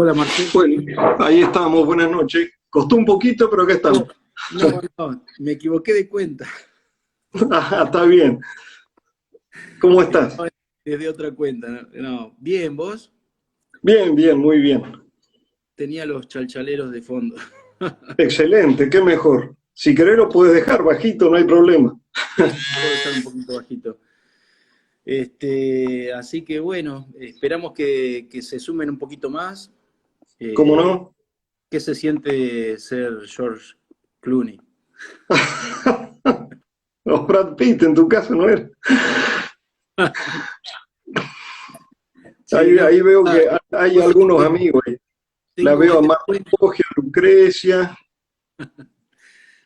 Hola Marcelo. Bueno, ahí estamos, buenas noches. Costó un poquito, pero acá estamos. No, me equivoqué de cuenta. Ajá, está bien. ¿Cómo estás? Estaba desde otra cuenta. No, bien, vos Bien, bien, muy bien. tenía los chalchaleros de fondo. Excelente, qué mejor. Si querés lo puedes dejar bajito, no hay problema. Sí, sí, puedo estar un poquito bajito. Así que bueno, esperamos que se sumen un poquito más. ¿Cómo Eh, no? ¿Qué se siente ser George Clooney? Los Brad Pitt en tu caso, ¿no era? Sí, no, Ahí veo ah, que hay vos sabés algunos que amigos ahí. La tengo veo a este Marta sueño. Foggia, a Lucrecia,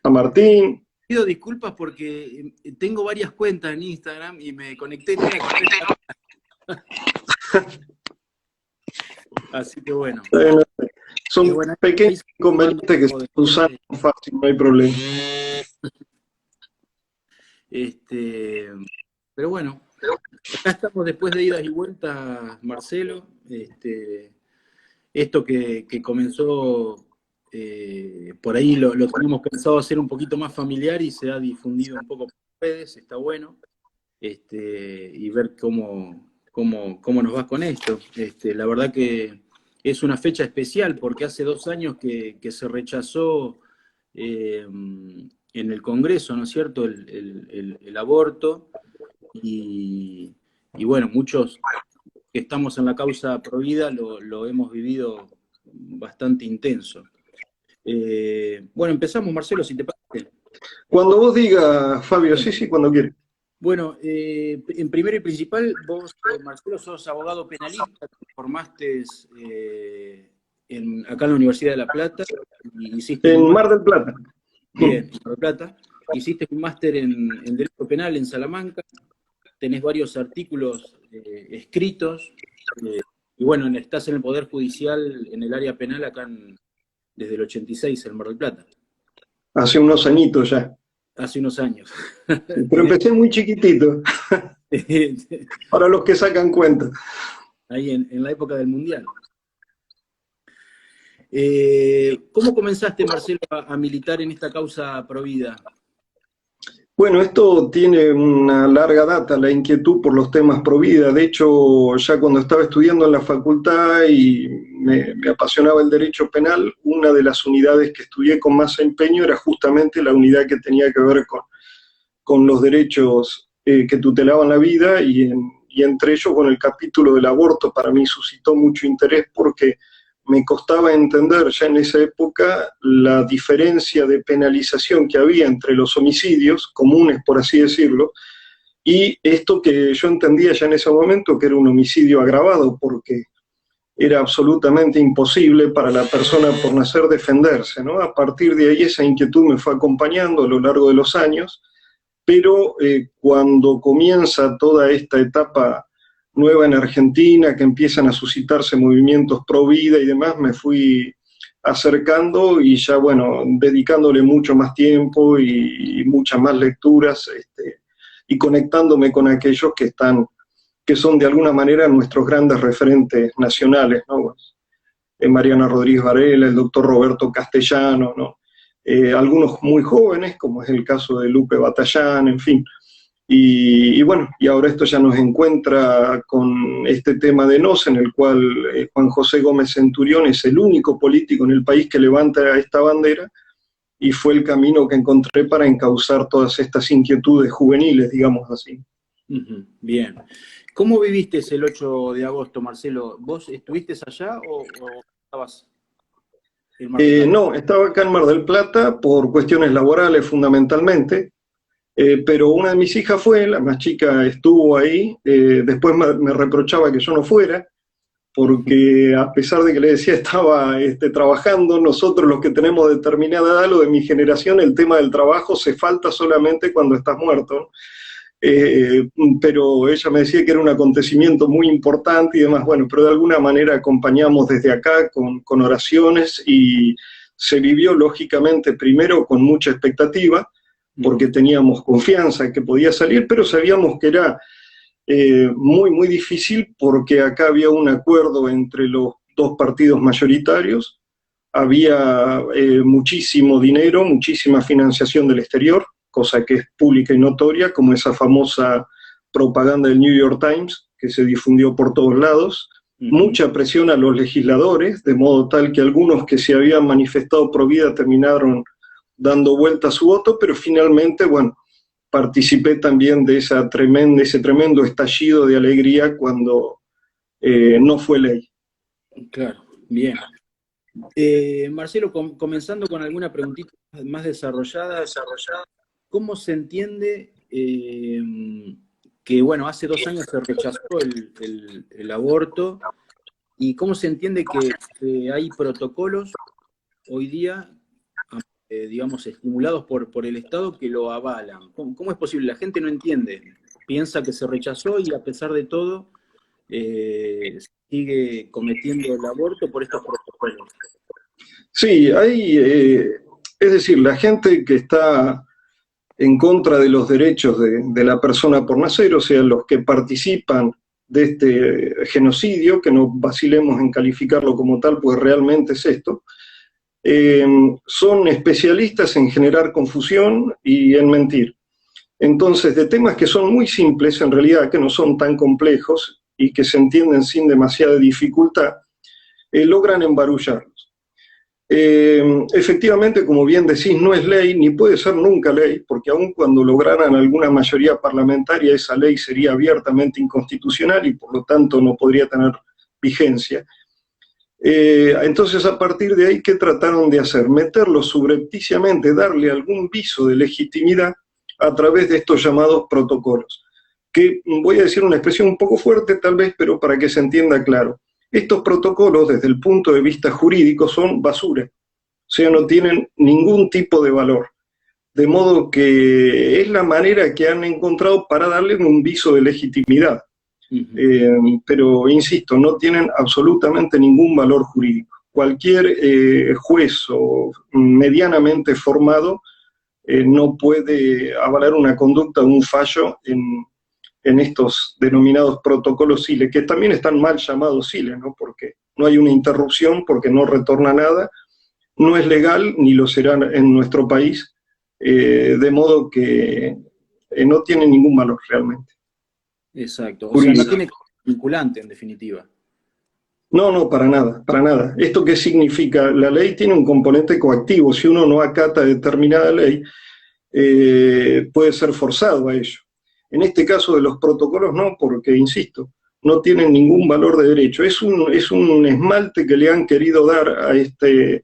a Martín. Pido disculpas porque tengo varias cuentas en Instagram y me conecté en una que no era. Así que bueno. eh, Y Son bueno, pequeños ahí se van sumando inconvenientes que se de usan gente. fácil, no hay problema. Este, pero bueno, acá estamos después de idas y vueltas, Marcelo. Esto que comenzó, por ahí lo teníamos pensado hacer un poquito más familiar y se ha difundido un poco por redes, está bueno. Y ver cómo nos va con esto. La verdad que es una fecha especial porque hace 2 años que se rechazó en el Congreso, ¿no es cierto?, el aborto y, y bueno, muchos que estamos en la causa provida lo hemos vivido bastante intenso. Bueno, empezamos, Marcelo, si te parece. Cuando vos digas, Fabio, Bien. sí, sí, cuando quieras. Bueno, en primero y principal, vos, Marcelo, sos abogado penalista, te formaste acá en la Universidad de La Plata, y hiciste un En máster, Mar del Plata. bien, en Mar del Plata, hiciste un máster en Derecho Penal en Salamanca, tenés varios artículos escritos, eh, y bueno, estás en el Poder Judicial en el área penal acá desde el 86 en Mar del Plata, Hace unos añitos ya. hace unos años. Pero empecé muy chiquitito, para los que sacan cuenta. Ahí en la época del Mundial. ¿Cómo comenzaste, Marcelo, a militar en esta causa provida? Bueno, esto tiene una larga data, la inquietud por los temas pro vida. De hecho, ya cuando estaba estudiando en la facultad y me apasionaba el derecho penal, una de las unidades que estudié con más empeño era justamente la unidad que tenía que ver con los derechos que tutelaban la vida y entre ellos, bueno, el capítulo del aborto para mí suscitó mucho interés porque me costaba entender ya en esa época la diferencia de penalización que había entre los homicidios comunes, por así decirlo, y esto que yo entendía ya en ese momento que era un homicidio agravado, porque era absolutamente imposible para la persona por nacer defenderse, ¿no? A partir de ahí esa inquietud me fue acompañando a lo largo de los años, pero cuando comienza toda esta etapa nueva en Argentina, que empiezan a suscitarse movimientos pro vida y demás, me fui acercando y ya, bueno, dedicándole mucho más tiempo y muchas más lecturas, y conectándome con aquellos que son de alguna manera nuestros grandes referentes nacionales, ¿no? Mariana Rodríguez Varela, el doctor Roberto Castellano, ¿no? Algunos muy jóvenes, como es el caso de Lupe Batallán, en fin. Y bueno, y ahora esto ya nos encuentra con este tema de NOS, en el cual Juan José Gómez Centurión es el único político en el país que levanta esta bandera, y fue el camino que encontré para encauzar todas estas inquietudes juveniles, digamos así. Bien. ¿Cómo viviste el 8 de agosto, Marcelo? ¿Vos estuviste allá o estabas en Mar del Plata? No, estaba acá en Mar del Plata por cuestiones laborales fundamentalmente. Pero una de mis hijas fue, la más chica estuvo ahí, después me reprochaba que yo no fuera, porque a pesar de que le decía estaba trabajando, nosotros los que tenemos determinada edad, lo de mi generación, el tema del trabajo se falta solamente cuando estás muerto. Eh, pero ella me decía que era un acontecimiento muy importante y demás, bueno, pero de alguna manera acompañamos desde acá con oraciones y se vivió lógicamente primero con mucha expectativa, porque teníamos confianza en que podía salir, pero sabíamos que era muy, muy difícil porque acá había un acuerdo entre los dos partidos mayoritarios, había muchísimo dinero, muchísima financiación del exterior, cosa que es pública y notoria, como esa famosa propaganda del New York Times, que se difundió por todos lados, mucha presión a los legisladores, de modo tal que algunos que se habían manifestado pro vida terminaron dando vuelta a su voto, pero finalmente, bueno, participé también de ese tremendo estallido de alegría cuando no fue ley. Claro, bien. Marcelo, comenzando con alguna preguntita más desarrollada, ¿cómo se entiende que, bueno, hace 2 años se rechazó el aborto, y cómo se entiende que hay protocolos hoy día, digamos, estimulados por el Estado que lo avalan? ¿Cómo es posible? La gente no entiende, piensa que se rechazó y a pesar de todo sigue cometiendo el aborto por estos protocolos. Sí, es decir, la gente que está en contra de los derechos de la persona por nacer, o sea, los que participan de este genocidio, que no vacilemos en calificarlo como tal, pues realmente es esto, son especialistas en generar confusión y en mentir. Entonces, de temas que son muy simples, en realidad, que no son tan complejos y que se entienden sin demasiada dificultad, logran embarullarlos. Efectivamente, como bien decís, no es ley, ni puede ser nunca ley, porque aun cuando lograran alguna mayoría parlamentaria, esa ley sería abiertamente inconstitucional y por lo tanto no podría tener vigencia. Entonces, a partir de ahí, ¿qué trataron de hacer? Meterlo subrepticiamente, darle algún viso de legitimidad a través de estos llamados protocolos, que voy a decir una expresión un poco fuerte tal vez, pero para que se entienda claro. Estos protocolos, desde el punto de vista jurídico, son basura, o sea, no tienen ningún tipo de valor. De modo que es la manera que han encontrado para darle un viso de legitimidad. Pero, insisto, no tienen absolutamente ningún valor jurídico. Cualquier juez o medianamente formado no puede avalar una conducta o un fallo en estos denominados protocolos SILE, que también están mal llamados SILE, ¿no? Porque no hay una interrupción, porque no retorna nada, no es legal, ni lo será en nuestro país, de modo que no tiene ningún valor realmente. Exacto, o sea, no tiene vinculante en definitiva. No, no, para nada, para nada. ¿Esto qué significa? La ley tiene un componente coactivo. Si uno no acata determinada ley, puede ser forzado a ello. En este caso de los protocolos no, porque, insisto, no tienen ningún valor de derecho. Es un esmalte que le han querido dar a este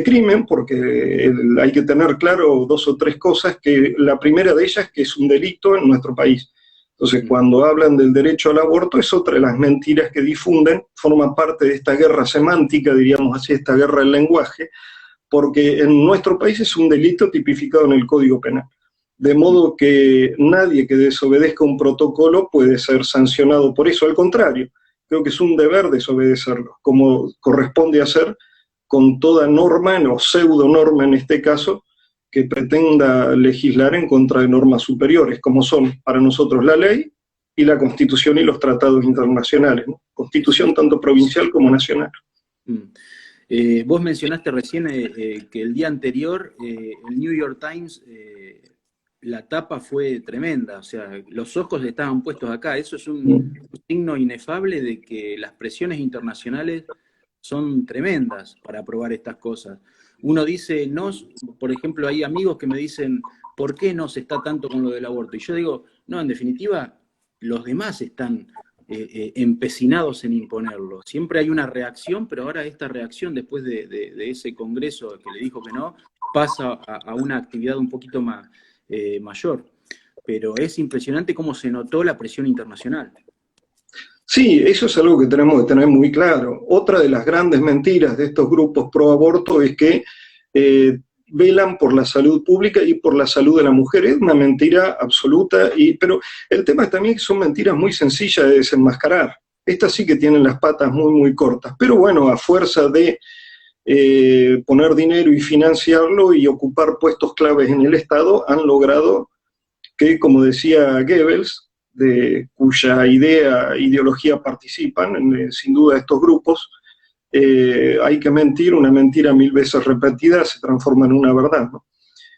crimen, porque hay que tener claro 2 o 3 cosas, que la primera de ellas es que es un delito en nuestro país. Entonces, cuando hablan del derecho al aborto, es otra de las mentiras que difunden, forma parte de esta guerra semántica, diríamos así, esta guerra del lenguaje, porque en nuestro país es un delito tipificado en el Código Penal. De modo que nadie que desobedezca un protocolo puede ser sancionado por eso, al contrario, creo que es un deber desobedecerlo, como corresponde hacer con toda norma, o pseudo norma en este caso, que pretenda legislar en contra de normas superiores, como son para nosotros la ley y la Constitución y los tratados internacionales, ¿no? Constitución tanto provincial como nacional. Vos mencionaste recién que el día anterior el New York Times, la tapa fue tremenda, o sea, los ojos estaban puestos acá. Eso es un signo inefable de que las presiones internacionales son tremendas para aprobar estas cosas. Uno dice, no, por ejemplo, hay amigos que me dicen, ¿por qué no se está tanto con lo del aborto? Y yo digo, no, en definitiva, los demás están empecinados en imponerlo. Siempre hay una reacción, pero ahora esta reacción, después de ese congreso que le dijo que no, pasa a una actividad un poquito más mayor. Pero es impresionante cómo se notó la presión internacional. Sí, eso es algo que tenemos que tener muy claro. Otra de las grandes mentiras de estos grupos pro aborto es que velan por la salud pública y por la salud de la mujer. Es una mentira absoluta, pero el tema es también que son mentiras muy sencillas de desenmascarar. Estas sí que tienen las patas muy, muy cortas. Pero bueno, a fuerza de poner dinero y financiarlo y ocupar puestos claves en el Estado, han logrado que, como decía Goebbels, de cuya ideología participan, sin duda estos grupos, hay que mentir, una mentira 1000 veces repetida se transforma en una verdad, ¿no?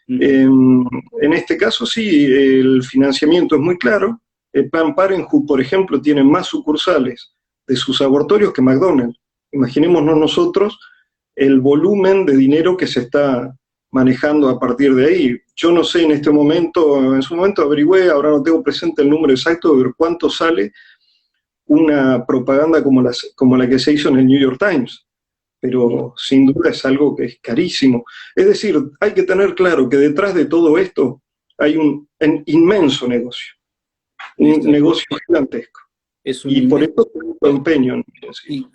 En este caso sí, el financiamiento es muy claro. Planned Parenthood, por ejemplo, tiene más sucursales de sus abortorios que McDonald's. Imaginémonos nosotros el volumen de dinero que se está manejando a partir de ahí. Yo no sé en su momento averigüé, ahora no tengo presente el número exacto de ver cuánto sale una propaganda como la que se hizo en el New York Times, pero sin duda es algo que es carísimo. Es decir, hay que tener claro que detrás de todo esto hay un inmenso negocio, un negocio gigantesco. Y por eso tengo empeño en decirlo.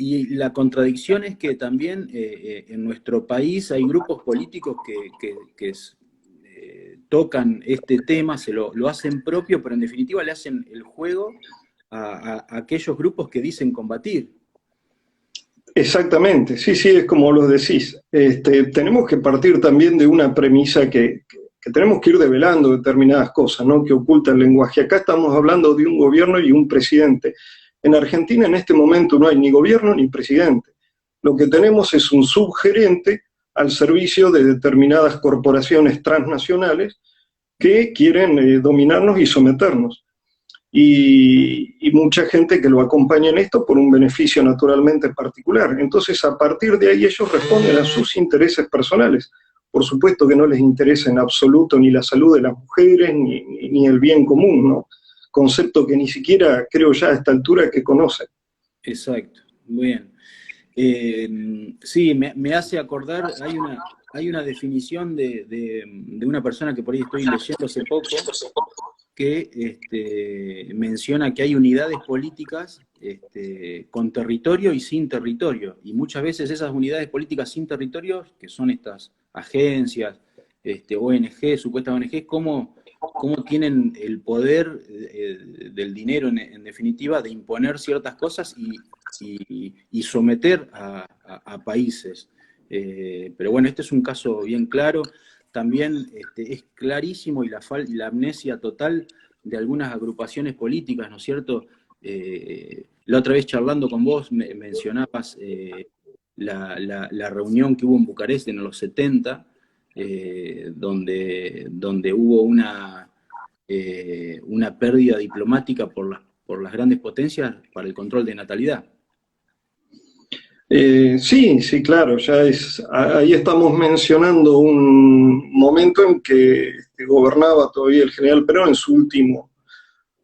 Y la contradicción es que también en nuestro país hay grupos políticos que tocan este tema, lo hacen propio, pero en definitiva le hacen el juego a aquellos grupos que dicen combatir. Exactamente, sí, sí, es como lo decís. Tenemos que partir también de una premisa que tenemos que ir develando determinadas cosas, ¿no?, que oculta el lenguaje. Acá estamos hablando de un gobierno y un presidente. En Argentina en este momento no hay ni gobierno ni presidente. Lo que tenemos es un subgerente al servicio de determinadas corporaciones transnacionales que quieren dominarnos y someternos. Y mucha gente que lo acompaña en esto por un beneficio naturalmente particular. Entonces, a partir de ahí ellos responden a sus intereses personales. Por supuesto que no les interesa en absoluto ni la salud de las mujeres, ni el bien común, ¿no? Concepto que ni siquiera creo ya a esta altura que conocen. Exacto, muy bien. Sí, me hace acordar, hay una definición de una persona que por ahí estoy leyendo hace poco, que menciona que hay unidades políticas con territorio y sin territorio, y muchas veces esas unidades políticas sin territorio, que son estas agencias, ONG, supuestas ONG, cómo tienen el poder del dinero, en definitiva, de imponer ciertas cosas y someter a países. Pero bueno, este es un caso bien claro. También es clarísimo y la amnesia total de algunas agrupaciones políticas, ¿no es cierto? La otra vez charlando con vos mencionabas la reunión que hubo en Bucarest en los 70, donde hubo una pérdida diplomática por las grandes potencias para el control de natalidad. Sí, sí, claro, ahí estamos mencionando un momento en que gobernaba todavía el general Perón en su último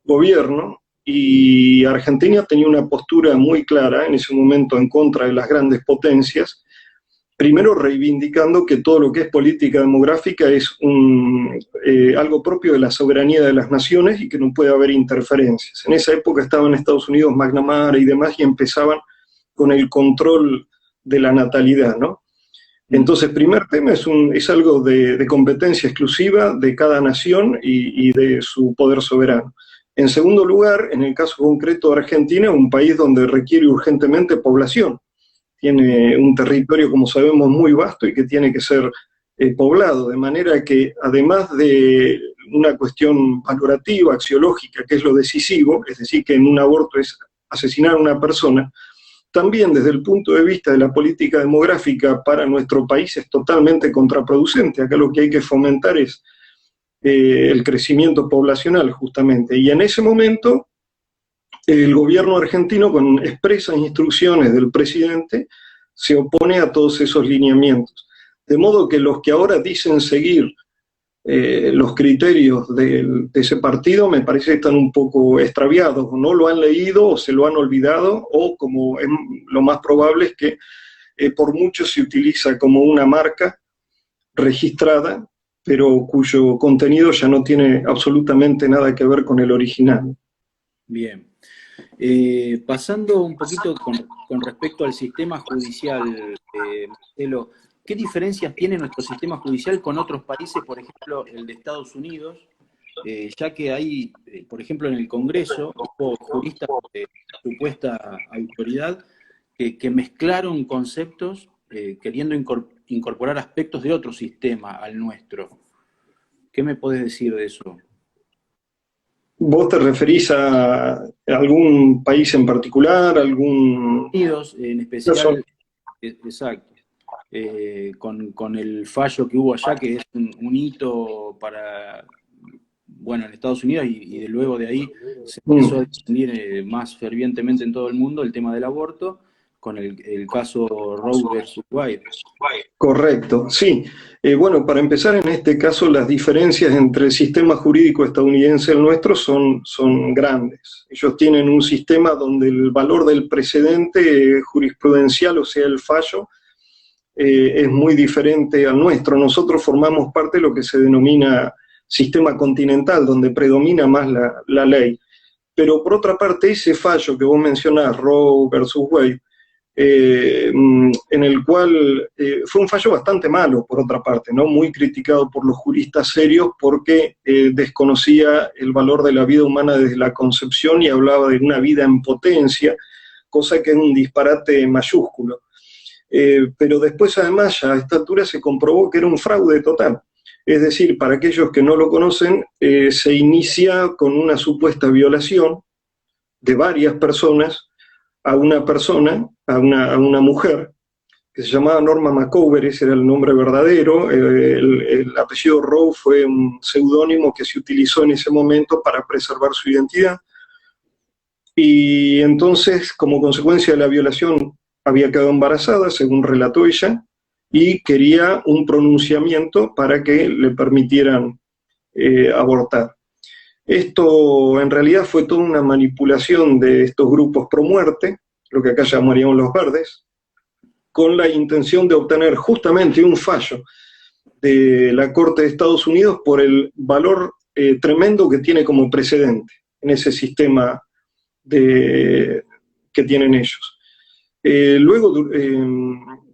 gobierno, y Argentina tenía una postura muy clara en ese momento en contra de las grandes potencias, primero reivindicando que todo lo que es política demográfica es algo propio de la soberanía de las naciones y que no puede haber interferencias. En esa época estaban en Estados Unidos McNamara y demás, y empezaban con el control de la natalidad, ¿no? Entonces, primer tema es algo de competencia exclusiva de cada nación y de su poder soberano. En segundo lugar, en el caso concreto de Argentina, un país donde requiere urgentemente población. Tiene un territorio, como sabemos, muy vasto y que tiene que ser poblado, de manera que, además de una cuestión valorativa, axiológica, que es lo decisivo, es decir, que en un aborto es asesinar a una persona, también desde el punto de vista de la política demográfica para nuestro país es totalmente contraproducente. Acá lo que hay que fomentar es el crecimiento poblacional, justamente. Y en ese momento, el gobierno argentino, con expresas instrucciones del presidente, se opone a todos esos lineamientos. De modo que los que ahora dicen seguir los criterios de ese partido me parece que están un poco extraviados, o no lo han leído o se lo han olvidado, o como es lo más probable es que por mucho se utiliza como una marca registrada, pero cuyo contenido ya no tiene absolutamente nada que ver con el original. Bien. Pasando un poquito con respecto al sistema judicial, Marcelo, ¿qué diferencias tiene nuestro sistema judicial con otros países, por ejemplo, el de Estados Unidos? Ya que hay, por ejemplo, en el Congreso, hubo juristas de supuesta autoridad que mezclaron conceptos queriendo incorporar aspectos de otro sistema al nuestro. ¿Qué me podés decir de eso? ¿Vos te referís a algún país en particular, algún... Unidos, en Eso. especial, exacto, con el fallo que hubo allá, que es un hito para, bueno, en Estados Unidos, y luego de ahí se empezó a Mm. difundir más fervientemente en todo el mundo el tema del aborto, con el caso Roe versus Wade. Correcto, sí. Bueno, para empezar, en este caso las diferencias entre el sistema jurídico estadounidense y el nuestro son grandes. Ellos tienen un sistema donde el valor del precedente jurisprudencial, o sea, el fallo, es muy diferente al nuestro. Nosotros formamos parte de lo que se denomina sistema continental, donde predomina más la ley. Pero por otra parte, ese fallo que vos mencionás, Roe versus Wade, en el cual fue un fallo bastante malo, por otra parte, ¿no? Muy criticado por los juristas serios porque desconocía el valor de la vida humana desde la concepción y hablaba de una vida en potencia, cosa que es un disparate mayúsculo. Pero después, además, ya a esta altura se comprobó que era un fraude total. Es decir, para aquellos que no lo conocen, se inicia con una supuesta violación de varias personas a una persona, a una mujer, que se llamaba Norma McCover, ese era el nombre verdadero. El apellido Rowe fue un seudónimo que se utilizó en ese momento para preservar su identidad. Y entonces, como consecuencia de la violación, había quedado embarazada, según relató ella, y quería un pronunciamiento para que le permitieran abortar. Esto en realidad fue toda una manipulación de estos grupos pro muerte, lo que acá llamaríamos los verdes, con la intención de obtener justamente un fallo de la Corte de Estados Unidos por el valor tremendo que tiene como precedente en ese sistema que tienen ellos. Luego,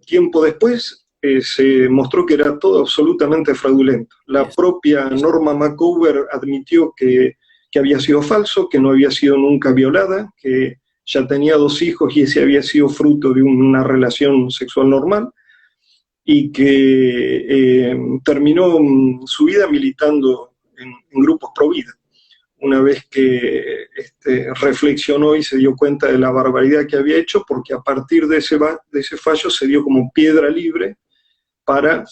tiempo después, se mostró que era todo absolutamente fraudulento. La propia Norma McCover admitió que había sido falso, que no había sido nunca violada, que ya tenía 2 hijos y ese había sido fruto de una relación sexual normal, y que terminó su vida militando en grupos pro vida. Una vez que reflexionó y se dio cuenta de la barbaridad que había hecho, porque a partir de ese fallo se dio como piedra libre para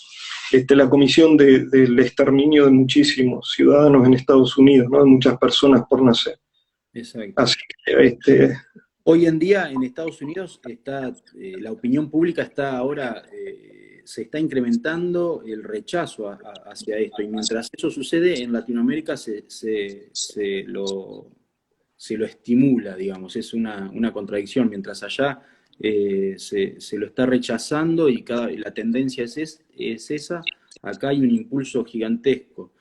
la comisión del exterminio de muchísimos ciudadanos en Estados Unidos, ¿no? De muchas personas por nacer. Exacto. Así que, hoy en día en Estados Unidos está, la opinión pública está ahora, se está incrementando el rechazo hacia esto, y mientras eso sucede en Latinoamérica se lo estimula, digamos, es una contradicción, mientras allá se lo está rechazando y la tendencia es esa, acá hay un impulso gigantesco.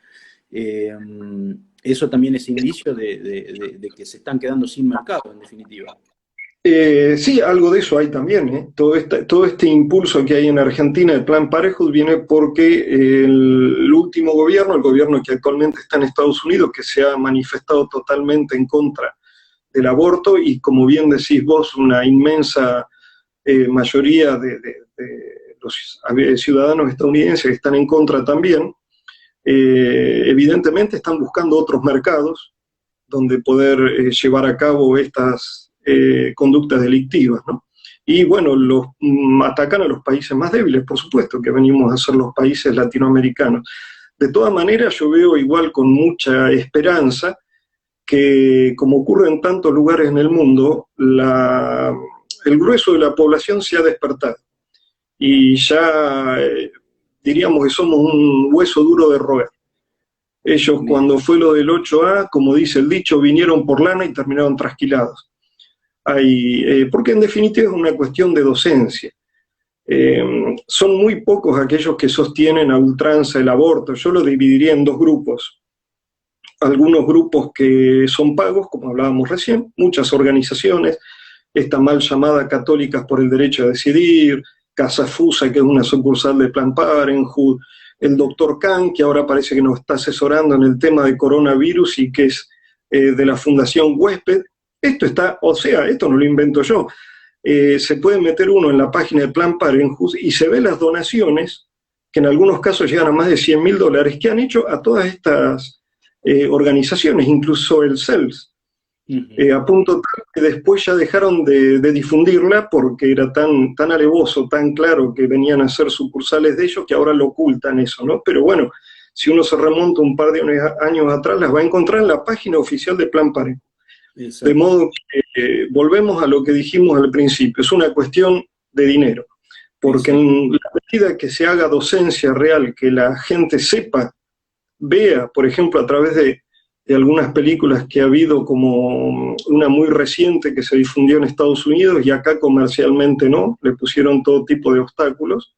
Eso también es indicio de que se están quedando sin mercado, en definitiva. sí, algo de eso hay también, ¿eh? Todo este impulso que hay en Argentina, el Plan Parenthood, viene porque el último gobierno, el gobierno que actualmente está en Estados Unidos, que se ha manifestado totalmente en contra del aborto, y como bien decís vos, una inmensa mayoría de los ciudadanos estadounidenses que están en contra también, evidentemente están buscando otros mercados donde poder llevar a cabo estas conductas delictivas, ¿no? Y bueno, atacan a los países más débiles, por supuesto, que venimos a ser los países latinoamericanos. De todas maneras, yo veo igual con mucha esperanza que, como ocurre en tantos lugares en el mundo, el grueso de la población se ha despertado. Y ya diríamos que somos un hueso duro de roer. Ellos, cuando fue lo del 8A, como dice el dicho, vinieron por lana y terminaron trasquilados. Porque en definitiva es una cuestión de docencia. Son muy pocos aquellos que sostienen a ultranza el aborto. Yo lo dividiría en 2 grupos. Algunos grupos que son pagos, como hablábamos recién, muchas organizaciones, esta mal llamada Católicas por el Derecho a Decidir, Casa Fusa, que es una sucursal de Planned Parenthood, el doctor Khan, que ahora parece que nos está asesorando en el tema de coronavirus y que es de la Fundación Huésped. Esto no lo invento yo. Se puede meter uno en la página de Planned Parenthood y se ve las donaciones, que en algunos casos llegan a más de $100.000, que han hecho a todas estas organizaciones, incluso el CELS, a punto tal que después ya dejaron de difundirla porque era tan alevoso, tan claro que venían a ser sucursales de ellos, que ahora lo ocultan eso, ¿no? Pero bueno, si uno se remonta un par de años atrás, las va a encontrar en la página oficial de Plan Parejo. De modo que volvemos a lo que dijimos al principio, es una cuestión de dinero, porque en la medida que se haga docencia real, que la gente sepa, vea, por ejemplo, a través de algunas películas que ha habido, como una muy reciente que se difundió en Estados Unidos y acá comercialmente no, le pusieron todo tipo de obstáculos,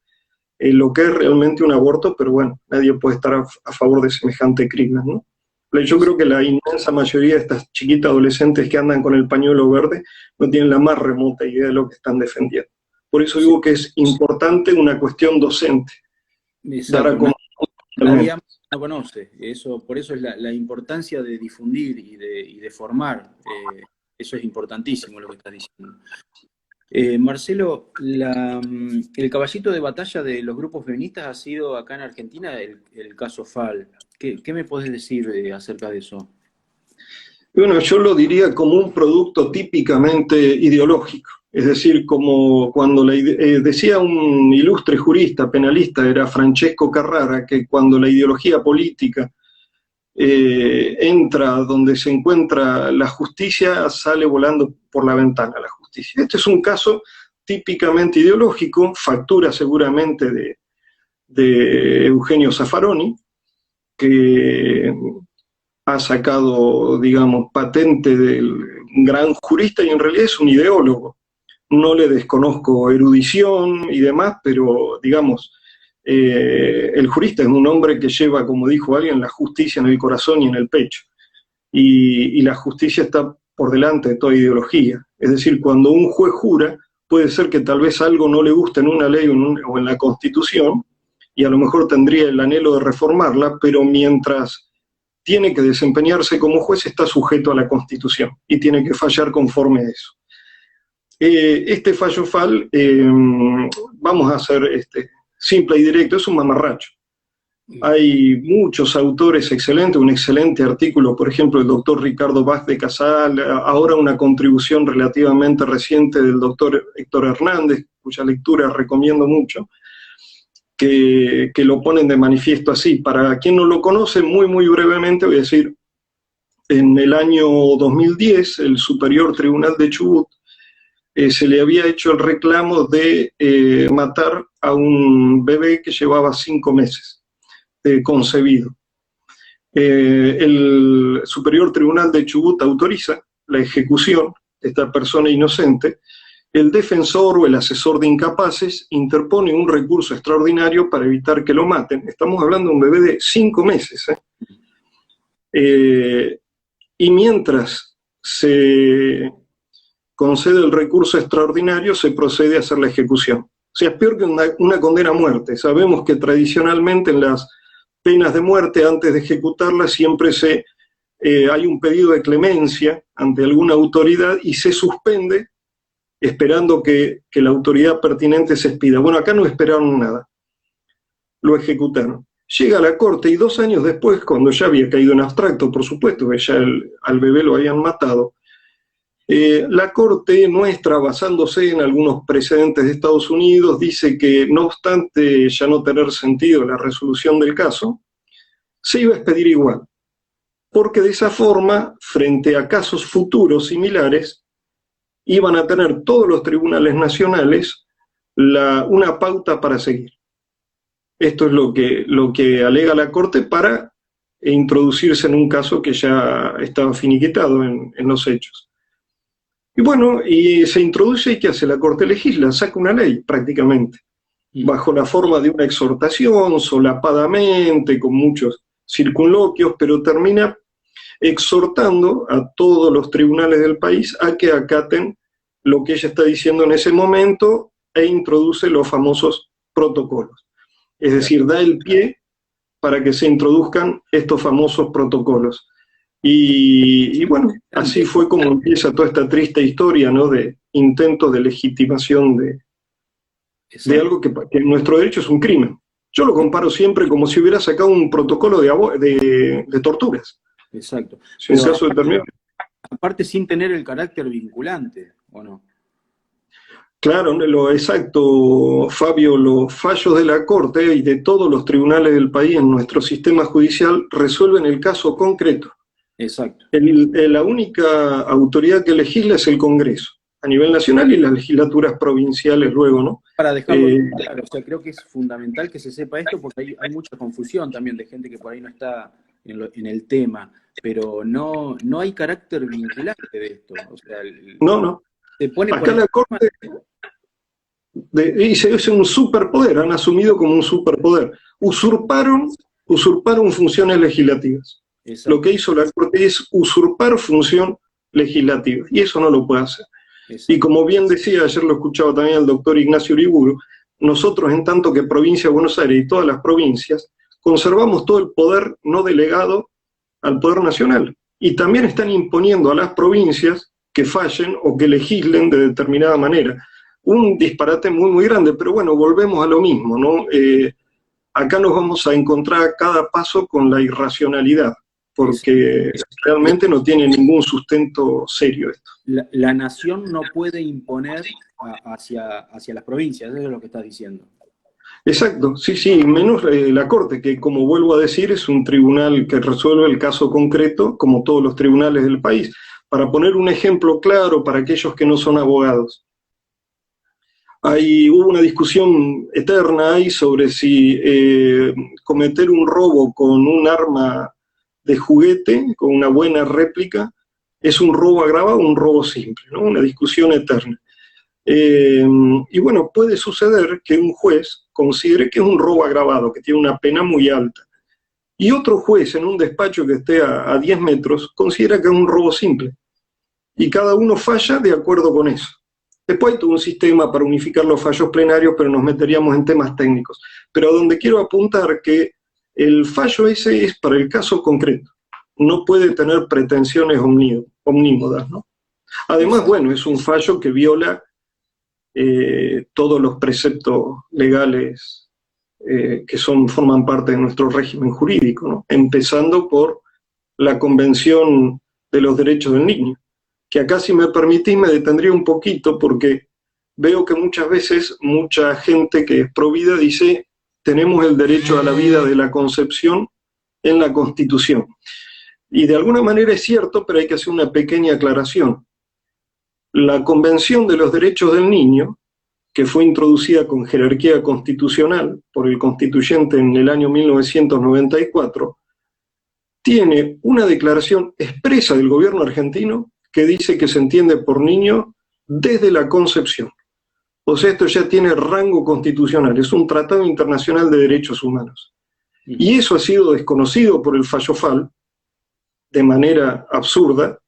lo que es realmente un aborto, pero bueno, nadie puede estar a favor de semejante crimen, ¿no? Yo creo que la inmensa mayoría de estas chiquitas adolescentes que andan con el pañuelo verde no tienen la más remota idea de lo que están defendiendo. Por eso digo que es importante una cuestión docente. Dar a conocer. Nadie no conoce, por eso es la importancia de difundir y de formar. Eso es importantísimo lo que estás diciendo. Marcelo, el caballito de batalla de los grupos feministas ha sido acá en Argentina el caso FAL. ¿Qué me podés decir acerca de eso? Bueno, yo lo diría como un producto típicamente ideológico. Es decir, como cuando decía un ilustre jurista penalista, era Francesco Carrara, que cuando la ideología política entra donde se encuentra la justicia, sale volando por la ventana la justicia. Este es un caso típicamente ideológico, factura seguramente de Eugenio Zaffaroni, que ha sacado, digamos, patente del gran jurista y en realidad es un ideólogo. No le desconozco erudición y demás, pero, digamos, el jurista es un hombre que lleva, como dijo alguien, la justicia en el corazón y en el pecho. Y la justicia está por delante de toda ideología. Es decir, cuando un juez jura, puede ser que tal vez algo no le guste en una ley o en la Constitución, y a lo mejor tendría el anhelo de reformarla, pero mientras tiene que desempeñarse como juez, está sujeto a la Constitución y tiene que fallar conforme a eso. Este fallo FAL, vamos a hacer simple y directo, es un mamarracho. Hay muchos autores excelentes, un excelente artículo, por ejemplo, del doctor Ricardo Vaz de Casal, ahora una contribución relativamente reciente del doctor Héctor Hernández, cuya lectura recomiendo mucho, que lo ponen de manifiesto así. Para quien no lo conoce, muy brevemente voy a decir, en el año 2010, el Superior Tribunal de Chubut se le había hecho el reclamo de matar a un bebé que llevaba 5 meses concebido. El Superior Tribunal de Chubut autoriza la ejecución de esta persona inocente. El defensor o el asesor de incapaces interpone un recurso extraordinario para evitar que lo maten. Estamos hablando de un bebé de 5 meses. Y mientras se concede el recurso extraordinario, se procede a hacer la ejecución. O sea, es peor que una condena a muerte. Sabemos que tradicionalmente en las penas de muerte, antes de ejecutarlas, siempre hay un pedido de clemencia ante alguna autoridad y se suspende esperando que la autoridad pertinente se expida. Bueno, acá no esperaron nada. Lo ejecutaron. Llega a la corte y 2 años después, cuando ya había caído en abstracto, por supuesto, que ya al bebé lo habían matado, la corte nuestra, basándose en algunos precedentes de Estados Unidos, dice que no obstante ya no tener sentido la resolución del caso, se iba a expedir igual. Porque de esa forma, frente a casos futuros similares, iban a tener todos los tribunales nacionales una pauta para seguir. Esto es lo que alega la Corte para introducirse en un caso que ya estaba finiquitado en los hechos. Y bueno, y se introduce, ¿y qué hace? La Corte legisla, saca una ley prácticamente, bajo la forma de una exhortación, solapadamente, con muchos circunloquios, pero termina exhortando a todos los tribunales del país a que acaten lo que ella está diciendo en ese momento e introduce los famosos protocolos. Es decir, da el pie para que se introduzcan estos famosos protocolos. Y bueno, así fue como empieza toda esta triste historia, ¿no?, de intentos de legitimación de algo que en nuestro derecho es un crimen. Yo lo comparo siempre como si hubiera sacado un protocolo de torturas. exacto. Si un Pero caso determinado. aparte sin tener el carácter vinculante, ¿o no? Claro, lo exacto, Fabio, los fallos de la Corte y de todos los tribunales del país en nuestro sistema judicial resuelven el caso concreto. Exacto. La única autoridad que legisla es el Congreso, a nivel nacional y las legislaturas provinciales luego, ¿no? Para dejarlo claro, o sea, creo que es fundamental que se sepa esto porque hay mucha confusión también de gente que por ahí no está en el tema, pero no hay carácter vinculante de esto. O sea, No. se pone por Acá la Corte dice es un superpoder, han asumido como un superpoder. Usurparon funciones legislativas. Exacto. Lo que hizo la Corte es usurpar función legislativa, y eso no lo puede hacer. Exacto. Y como bien decía, ayer lo escuchaba también el doctor Ignacio Uriburu, nosotros en tanto que provincia de Buenos Aires y todas las provincias, conservamos todo el poder no delegado al Poder Nacional. Y también están imponiendo a las provincias que fallen o que legislen de determinada manera. Un disparate muy, muy grande, pero bueno, volvemos a lo mismo, ¿no? Acá nos vamos a encontrar a cada paso con la irracionalidad, porque realmente no tiene ningún sustento serio esto. La nación no puede imponer hacia las provincias, eso es lo que estás diciendo. Exacto, sí, menos la Corte, que como vuelvo a decir, es un tribunal que resuelve el caso concreto, como todos los tribunales del país. Para poner un ejemplo claro para aquellos que no son abogados, hubo una discusión eterna ahí sobre si cometer un robo con un arma de juguete, con una buena réplica, es un robo agravado o un robo simple, ¿no? Una discusión eterna. Y bueno, puede suceder que un juez considere que es un robo agravado, que tiene una pena muy alta, y otro juez en un despacho que esté a 10 metros considera que es un robo simple, y cada uno falla de acuerdo con eso. Después hay todo un sistema para unificar los fallos plenarios, pero nos meteríamos en temas técnicos. Pero a donde quiero apuntar que el fallo ese es para el caso concreto, no puede tener pretensiones omnímodas, ¿no? Además, bueno, es un fallo que viola todos los preceptos legales que forman parte de nuestro régimen jurídico, ¿no? Empezando por la Convención de los Derechos del Niño, que acá, si me permitís, me detendría un poquito porque veo que muchas veces mucha gente que es provida dice tenemos el derecho a la vida de la concepción en la Constitución. Y de alguna manera es cierto, pero hay que hacer una pequeña aclaración. La Convención de los Derechos del Niño, que fue introducida con jerarquía constitucional por el constituyente en el año 1994, tiene una declaración expresa del gobierno argentino que dice que se entiende por niño desde la concepción. O sea, esto ya tiene rango constitucional, es un tratado internacional de derechos humanos. Y eso ha sido desconocido por el fallo FAL de manera absurda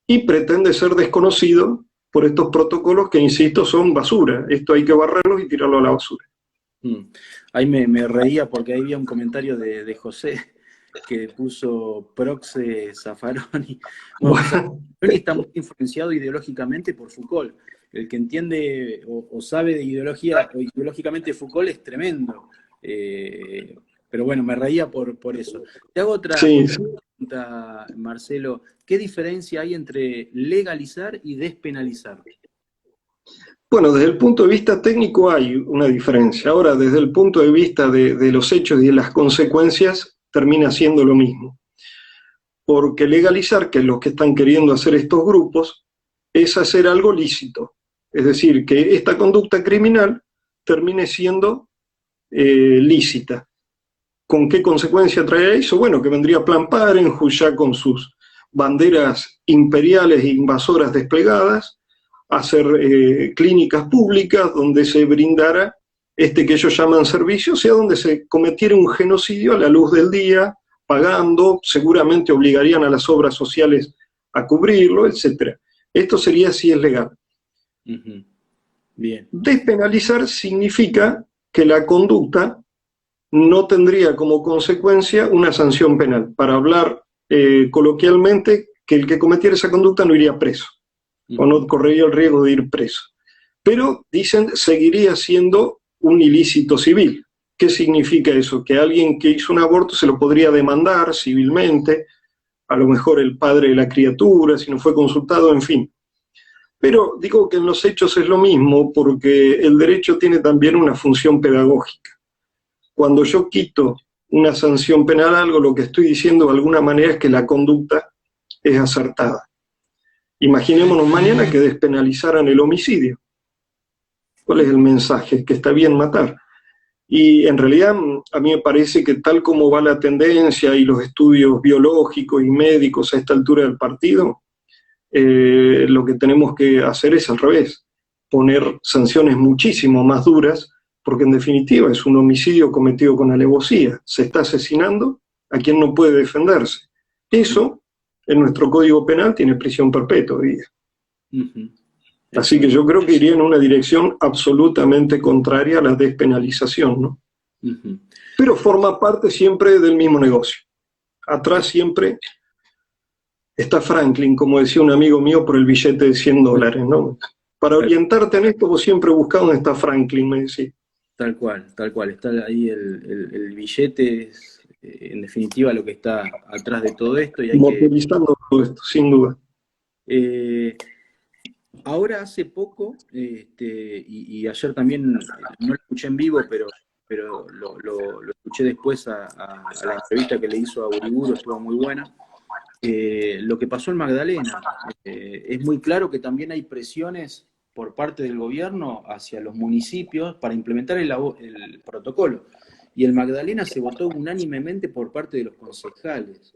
y pretende ser desconocido por estos protocolos que, insisto, son basura. Esto hay que barrerlos y tirarlo a la basura. Ahí me reía porque ahí había un comentario de José que puso Proxe Zaffaroni. Bueno, Zaffaroni está muy influenciado ideológicamente por Foucault. El que entiende o sabe de ideología, o ideológicamente Foucault es tremendo. Pero bueno, me reía por eso. Te hago otra pregunta, Marcelo. ¿Qué diferencia hay entre legalizar y despenalizar? Bueno, desde el punto de vista técnico hay una diferencia. Ahora, desde el punto de vista de los hechos y de las consecuencias, termina siendo lo mismo. Porque legalizar, que es lo que están queriendo hacer estos grupos, es hacer algo lícito. Es decir, que esta conducta criminal termine siendo lícita. ¿Con qué consecuencia trae eso? Bueno, que vendría Plan Parenthood ya con sus banderas imperiales e invasoras desplegadas, a hacer clínicas públicas donde se brindara que ellos llaman servicio, o sea, donde se cometiera un genocidio a la luz del día, pagando, seguramente obligarían a las obras sociales a cubrirlo, etc. Esto sería si es legal. Bien. Despenalizar significa que la conducta no tendría como consecuencia una sanción penal. Para hablar coloquialmente, que el que cometiera esa conducta no iría preso, o no correría el riesgo de ir preso. Pero, dicen, seguiría siendo un ilícito civil. ¿Qué significa eso? Que alguien que hizo un aborto se lo podría demandar civilmente, a lo mejor el padre de la criatura, si no fue consultado, en fin. Pero digo que en los hechos es lo mismo, porque el derecho tiene también una función pedagógica. Cuando yo quito una sanción penal a algo, lo que estoy diciendo de alguna manera es que la conducta es acertada. Imaginémonos mañana que despenalizaran el homicidio. ¿Cuál es el mensaje? Que está bien matar. Y en realidad a mí me parece que tal como va la tendencia y los estudios biológicos y médicos a esta altura del partido, lo que tenemos que hacer es al revés, poner sanciones muchísimo más duras, porque en definitiva es un homicidio cometido con alevosía. Se está asesinando a quien no puede defenderse. Eso, en nuestro Código Penal, tiene prisión perpetua hoy día. Así que yo creo que iría en una dirección absolutamente contraria a la despenalización, ¿no? Pero forma parte siempre del mismo negocio. Atrás siempre está Franklin, como decía un amigo mío, por el billete de $100, ¿no? Para orientarte en esto, vos siempre buscás dónde está Franklin, me decís. Tal cual. Está ahí el billete, es en definitiva lo que está atrás de todo esto. Y hay motorizando todo esto, sin duda. Ahora hace poco, y ayer también, no lo escuché en vivo, pero lo escuché después a la entrevista que le hizo a Uriburu, estuvo muy buena. Lo que pasó en Magdalena, es muy claro que también hay presiones por parte del gobierno hacia los municipios para implementar el protocolo. Y el Magdalena se votó unánimemente por parte de los concejales.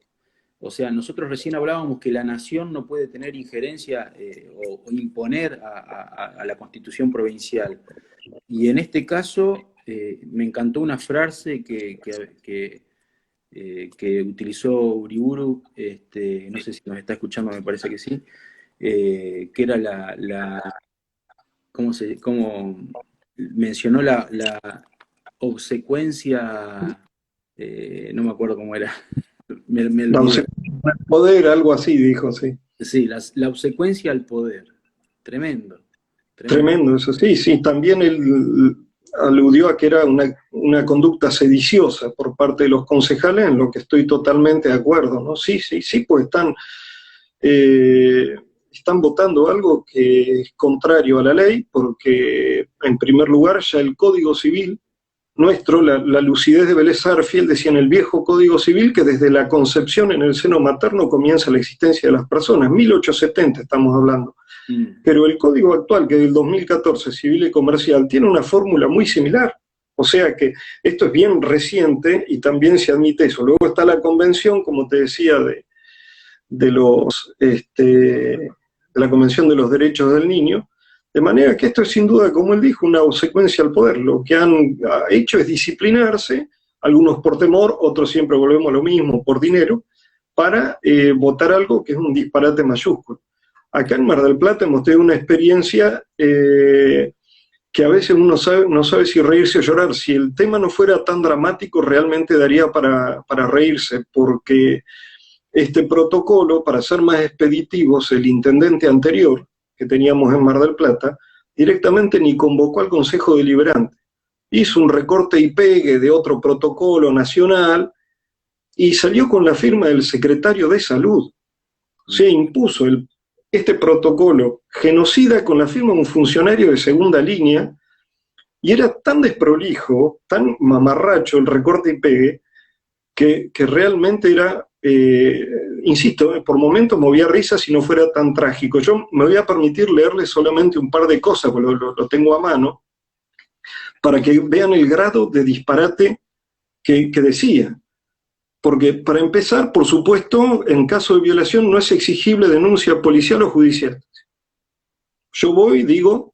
O sea, nosotros recién hablábamos que la nación no puede tener injerencia o imponer a la constitución provincial. Y en este caso, me encantó una frase que utilizó Uriburu, no sé si nos está escuchando, me parece que sí, que era ¿cómo mencionó la obsecuencia? No me acuerdo cómo era. La obsecuencia al poder, algo así, dijo, sí. Sí, la obsecuencia al poder. Tremendo. Tremendo, eso sí. También él aludió a que era una conducta sediciosa por parte de los concejales, en lo que estoy totalmente de acuerdo, ¿no? Sí, pues están votando algo que es contrario a la ley, porque en primer lugar ya el Código Civil nuestro, la lucidez de Vélez Sarsfield decía en el viejo Código Civil que desde la concepción en el seno materno comienza la existencia de las personas, 1870 estamos hablando. Pero el código actual, que es del 2014, civil y comercial, tiene una fórmula muy similar. O sea que esto es bien reciente y también se admite eso. Luego está la convención, como te decía, de la Convención de los Derechos del Niño, de manera que esto es sin duda, como él dijo, una obsecuencia al poder. Lo que han hecho es disciplinarse, algunos por temor, otros siempre volvemos a lo mismo, por dinero, para votar algo que es un disparate mayúsculo. Acá en Mar del Plata hemos tenido una experiencia que a veces uno no sabe si reírse o llorar. Si el tema no fuera tan dramático, realmente daría para reírse, porque este protocolo, para ser más expeditivos, el intendente anterior que teníamos en Mar del Plata, directamente ni convocó al Consejo Deliberante. Hizo un recorte y pegue de otro protocolo nacional y salió con la firma del secretario de Salud. O sea, impuso este protocolo genocida con la firma de un funcionario de segunda línea, y era tan desprolijo, tan mamarracho el recorte y pegue, que realmente era, insisto, por momentos movía risa si no fuera tan trágico. Yo me voy a permitir leerles solamente un par de cosas, porque lo tengo a mano, para que vean el grado de disparate que decía. Porque, para empezar, por supuesto, en caso de violación no es exigible denuncia policial o judicial. Yo voy, digo,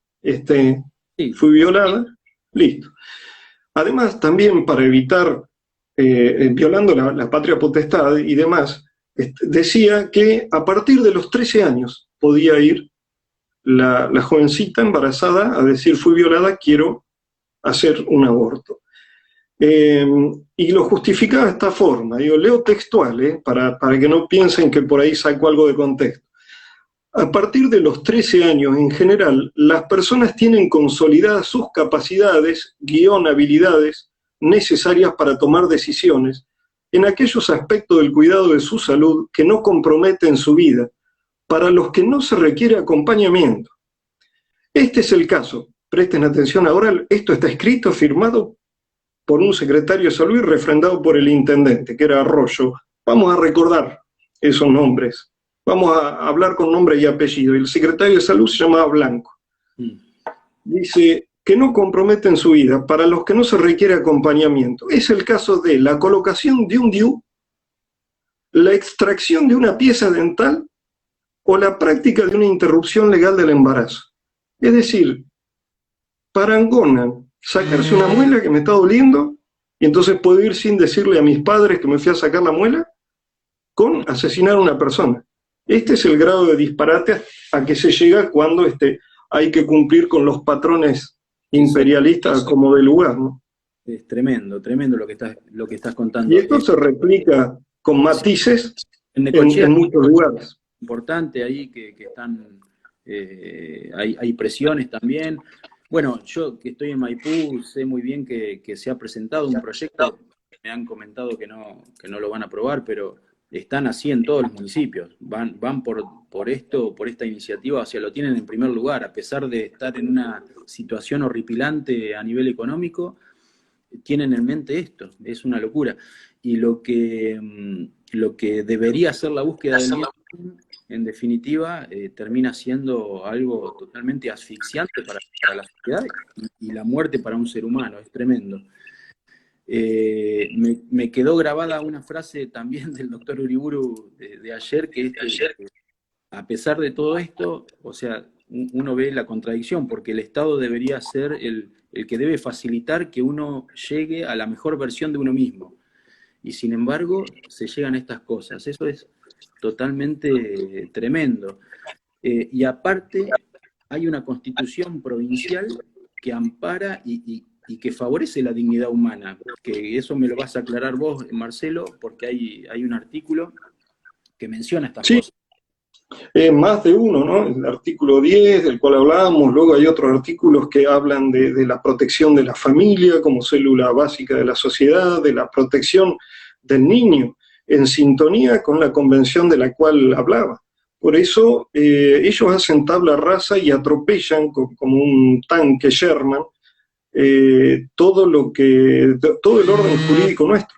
fui violada, listo. Además, también para evitar, violando la patria potestad y demás, decía que a partir de los 13 años podía ir la jovencita embarazada a decir, fui violada, quiero hacer un aborto. Y lo justificaba de esta forma, leo textual, para que no piensen que por ahí saco algo de contexto. A partir de los 13 años, en general, las personas tienen consolidadas sus capacidades, habilidades necesarias para tomar decisiones, en aquellos aspectos del cuidado de su salud que no comprometen su vida, para los que no se requiere acompañamiento. Este es el caso. Presten atención ahora, esto está escrito, firmado por un secretario de salud y refrendado por el intendente, que era Arroyo. Vamos a recordar esos nombres. Vamos a hablar con nombre y apellido. El secretario de salud se llamaba Blanco. Dice que no comprometen su vida para los que no se requiere acompañamiento. Es el caso de la colocación de un DIU, la extracción de una pieza dental o la práctica de una interrupción legal del embarazo. Es decir, parangonan sacarse una muela que me está doliendo y entonces puedo ir sin decirle a mis padres que me fui a sacar la muela, con asesinar a una persona. Este es el grado de disparate a que se llega cuando hay que cumplir con los patrones imperialistas como del lugar, ¿no? Es tremendo, tremendo lo que estás contando. Y esto se replica con matices en en muchos lugares. Importante ahí que están, hay presiones también. Bueno, yo que estoy en Maipú sé muy bien que se ha presentado un proyecto, me han comentado que no lo van a aprobar, pero están así en todos los municipios, van por esta iniciativa, o sea, lo tienen en primer lugar, a pesar de estar en una situación horripilante a nivel económico, tienen en mente esto, es una locura. Y lo que debería ser la búsqueda del bien, en definitiva, termina siendo algo totalmente asfixiante para la sociedad y la muerte para un ser humano, es tremendo. Me quedó grabada una frase también del doctor Uriburu de ayer, que a pesar de todo esto, o sea, uno ve la contradicción, porque el Estado debería ser el que debe facilitar que uno llegue a la mejor versión de uno mismo. Y sin embargo, se llegan a estas cosas. Eso es totalmente tremendo. Y aparte, hay una constitución provincial que ampara y que favorece la dignidad humana, que eso me lo vas a aclarar vos, Marcelo, porque hay un artículo que menciona estas cosas. Más de uno, ¿no? El artículo 10, del cual hablábamos, luego hay otros artículos que hablan de la protección de la familia como célula básica de la sociedad, de la protección del niño, en sintonía con la convención de la cual hablaba. Por eso ellos hacen tabla rasa y atropellan como un tanque Sherman todo el orden jurídico nuestro.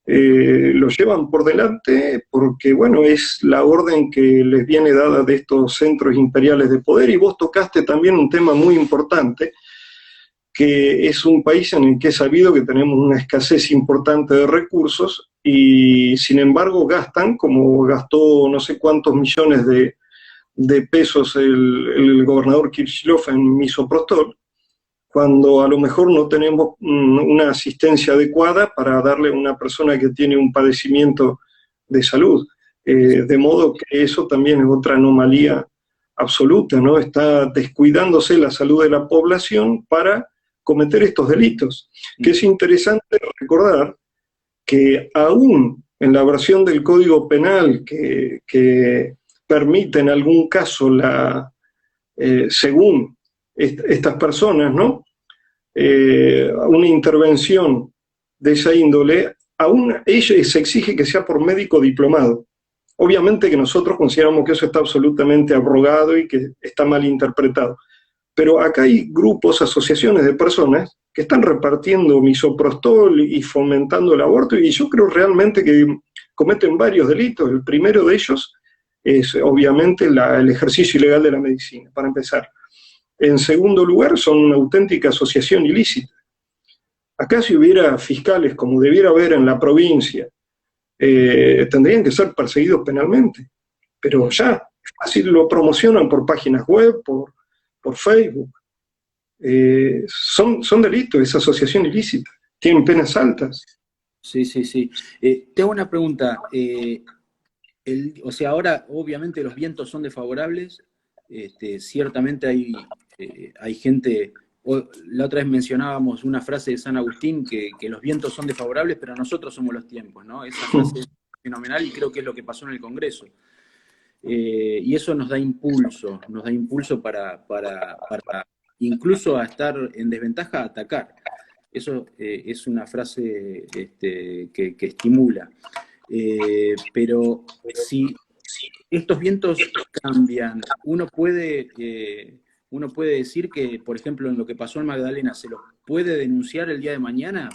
Lo llevan por delante porque, bueno, es la orden que les viene dada de estos centros imperiales de poder. Y vos tocaste también un tema muy importante, que es un país en el que es sabido que tenemos una escasez importante de recursos y, sin embargo, gastan, como gastó no sé cuántos millones de pesos el gobernador Kirchhoff en misoprostol, cuando a lo mejor no tenemos una asistencia adecuada para darle a una persona que tiene un padecimiento de salud. De modo que eso también es otra anomalía absoluta, ¿no? Está descuidándose la salud de la población para cometer estos delitos. Que es interesante recordar que aún en la versión del Código Penal que permite en algún caso según estas personas, ¿no? Una intervención de esa índole, aún se exige que sea por médico diplomado. Obviamente que nosotros consideramos que eso está absolutamente abrogado y que está mal interpretado. Pero acá hay grupos, asociaciones de personas que están repartiendo misoprostol y fomentando el aborto, y yo creo realmente que cometen varios delitos. El primero de ellos es obviamente el ejercicio ilegal de la medicina, para empezar. En segundo lugar, son una auténtica asociación ilícita. Acá si hubiera fiscales como debiera haber en la provincia, tendrían que ser perseguidos penalmente. Pero ya, así lo promocionan por páginas web, por Facebook. Son delitos, es asociación ilícita. Tienen penas altas. Sí. Te hago una pregunta. O sea, ahora obviamente los vientos son desfavorables. Ciertamente hay gente, la otra vez mencionábamos una frase de San Agustín, que los vientos son desfavorables, pero nosotros somos los tiempos, ¿no? Esa frase es fenomenal y creo que es lo que pasó en el Congreso. Y eso nos da impulso para incluso a estar en desventaja, a atacar. Eso es una frase que estimula. Pero si estos vientos cambian, uno puede decir que, por ejemplo, en lo que pasó en Magdalena, ¿se los puede denunciar el día de mañana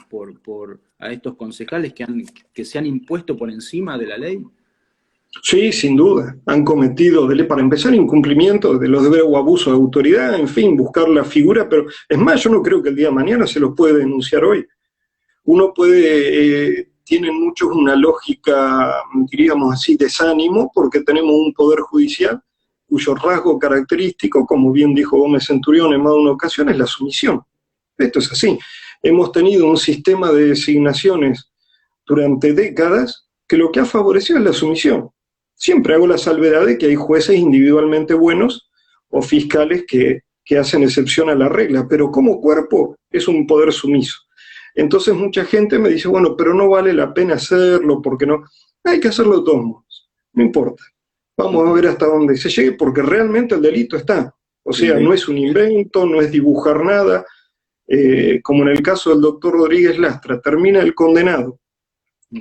a estos concejales que se han impuesto por encima de la ley? Sí, sin duda, han cometido, para empezar, incumplimiento de los deberes o abuso de autoridad, en fin, buscar la figura, pero es más, yo no creo que el día de mañana se los puede denunciar hoy. Uno puede, tienen muchos una lógica, diríamos así, desánimo, porque tenemos un poder judicial cuyo rasgo característico, como bien dijo Gómez Centurión en más de una ocasión, es la sumisión. Esto es así. Hemos tenido un sistema de designaciones durante décadas que lo que ha favorecido es la sumisión. Siempre hago la salvedad de que hay jueces individualmente buenos o fiscales que hacen excepción a la regla, pero como cuerpo es un poder sumiso. Entonces mucha gente me dice, bueno, pero no vale la pena hacerlo, porque no. Hay que hacerlo de todos modos, no importa. Vamos a ver hasta dónde se llegue, porque realmente el delito está. O sea, no es un invento, no es dibujar nada. Como en el caso del doctor Rodríguez Lastra, termina el condenado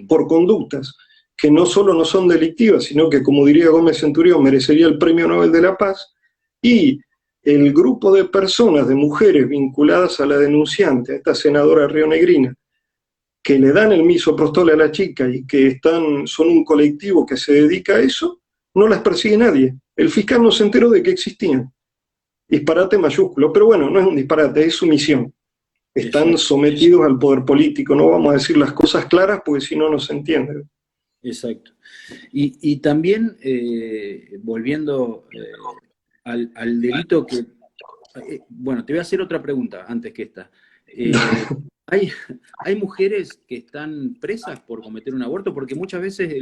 por conductas que no solo no son delictivas, sino que, como diría Gómez Centurión, merecería el Premio Nobel de la Paz, y el grupo de personas, de mujeres vinculadas a la denunciante, a esta senadora rionegrina, que le dan el misoprostol a la chica y que son un colectivo que se dedica a eso, no las persigue nadie. El fiscal no se enteró de que existían. Disparate mayúsculo, pero bueno, no es un disparate, es sumisión. Están sometidos al poder político, no vamos a decir las cosas claras porque si no, no se entiende. Exacto. Y también, volviendo al delito que... bueno, te voy a hacer otra pregunta antes que esta. ¿Hay mujeres que están presas por cometer un aborto? Porque muchas veces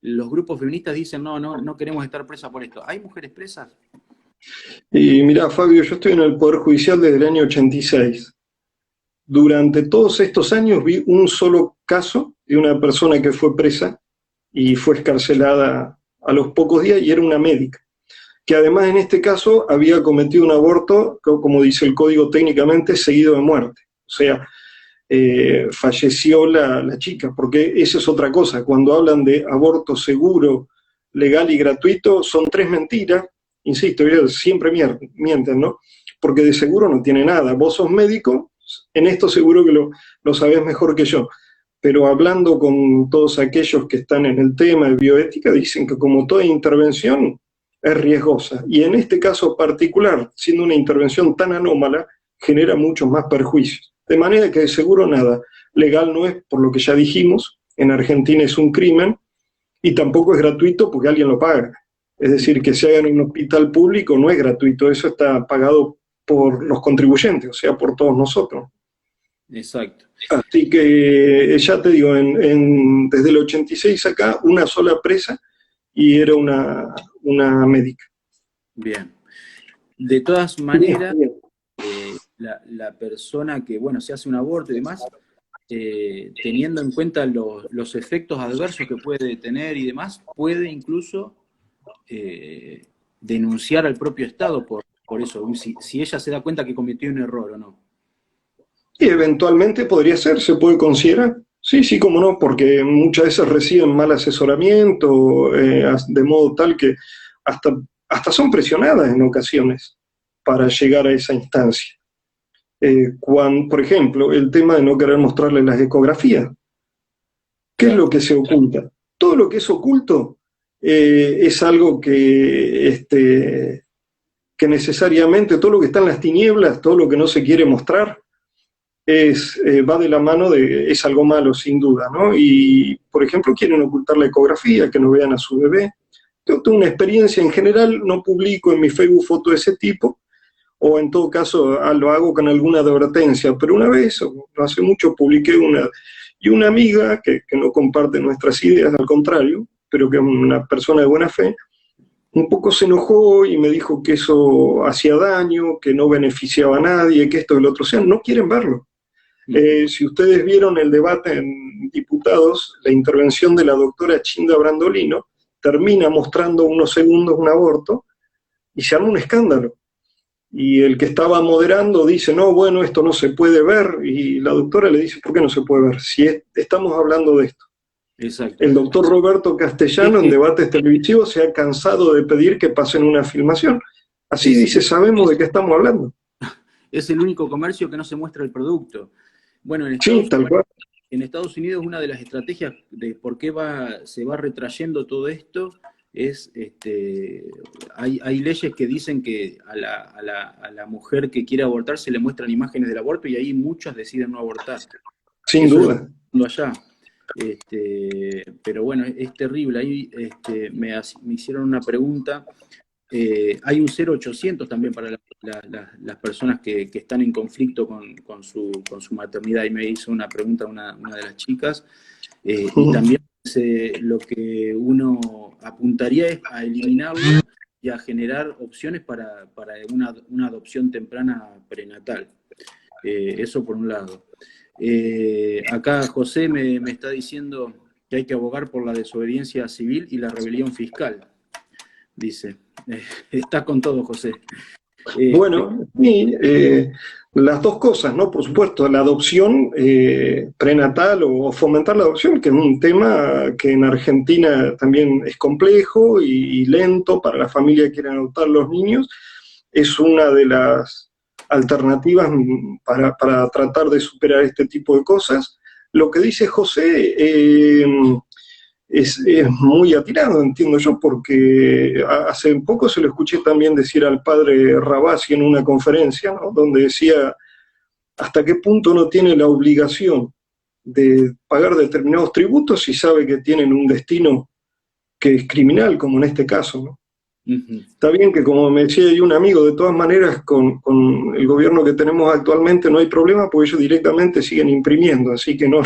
los grupos feministas dicen, no queremos estar presas por esto. ¿Hay mujeres presas? Y mirá, Fabio, yo estoy en el Poder Judicial desde el año 86. Durante todos estos años vi un solo caso de una persona que fue presa y fue excarcelada a los pocos días, y era una médica, que además en este caso había cometido un aborto, como dice el código técnicamente, seguido de muerte. O sea, falleció la chica, porque esa es otra cosa. Cuando hablan de aborto seguro, legal y gratuito, son tres mentiras. Insisto, ellos siempre mienten, ¿no? Porque de seguro no tiene nada. Vos sos médico, en esto seguro que lo sabés mejor que yo. Pero hablando con todos aquellos que están en el tema de bioética, dicen que como toda intervención es riesgosa. Y en este caso particular, siendo una intervención tan anómala, genera muchos más perjuicios. De manera que de seguro nada. Legal no es, por lo que ya dijimos, en Argentina es un crimen, y tampoco es gratuito porque alguien lo paga. Es decir, que se haga en un hospital público no es gratuito, eso está pagado por los contribuyentes, o sea, por todos nosotros. Exacto. Así que ya te digo, desde el 86 acá, una sola presa, y era una médica. Bien. De todas maneras, la persona que, bueno, se hace un aborto y demás, teniendo en cuenta los efectos adversos que puede tener y demás, puede incluso denunciar al propio Estado por eso, si ella se da cuenta que cometió un error o no. Y eventualmente podría ser, se puede considerar. Sí, cómo no, porque muchas veces reciben mal asesoramiento, de modo tal que hasta son presionadas en ocasiones para llegar a esa instancia. Por ejemplo, el tema de no querer mostrarle las ecografías. ¿Qué es lo que se oculta? Todo lo que es oculto es algo que necesariamente, todo lo que está en las tinieblas, todo lo que no se quiere mostrar, va de la mano es algo malo, sin duda, ¿no? Y, por ejemplo, quieren ocultar la ecografía, que no vean a su bebé. Yo tengo una experiencia, en general no publico en mi Facebook fotos de ese tipo, o en todo caso lo hago con alguna advertencia, pero una vez, no hace mucho, publiqué y una amiga que no comparte nuestras ideas, al contrario, pero que es una persona de buena fe, un poco se enojó y me dijo que eso hacía daño, que no beneficiaba a nadie, que esto y lo otro. O sea, no quieren verlo. Si ustedes vieron el debate en diputados, la intervención de la doctora Chinda Brandolino termina mostrando unos segundos un aborto y se arma un escándalo. y el que estaba moderando dice, no, bueno, esto no se puede ver, y la doctora le dice, ¿por qué no se puede ver? Si estamos hablando de esto. Exacto. El doctor Roberto Castellano en debates televisivos se ha cansado de pedir que pasen una filmación. Así dice, sabemos de qué estamos hablando. Es el único comercio que no se muestra el producto. Bueno, Sí, tal cual. En Estados Unidos una de las estrategias de por qué se va retrayendo todo esto es, hay leyes que dicen que a la mujer que quiere abortar se le muestran imágenes del aborto y ahí muchas deciden no abortar. Sin duda. Allá. Pero bueno, es terrible. Ahí me hicieron una pregunta. Hay un 0800 también para las personas que están en conflicto con su maternidad. Y me hizo una pregunta una de las chicas. Y también lo que uno apuntaría es a eliminarlo y a generar opciones para una adopción temprana prenatal. Eso por un lado. Acá José me está diciendo que hay que abogar por la desobediencia civil y la rebelión fiscal. Dice, está con todo, José. Bueno, y las dos cosas, ¿no? Por supuesto, la adopción prenatal o fomentar la adopción, que es un tema que en Argentina también es complejo y lento para las familias que quieren adoptar los niños, es una de las alternativas para tratar de superar este tipo de cosas. Lo que dice José es muy atinado, entiendo yo, porque hace poco se lo escuché también decir al padre Rabasi en una conferencia, ¿no? Donde decía hasta qué punto no tiene la obligación de pagar determinados tributos si sabe que tienen un destino que es criminal, como en este caso, ¿no? Está bien que, como me decía un amigo, de todas maneras con el gobierno que tenemos actualmente no hay problema porque ellos directamente siguen imprimiendo, así que no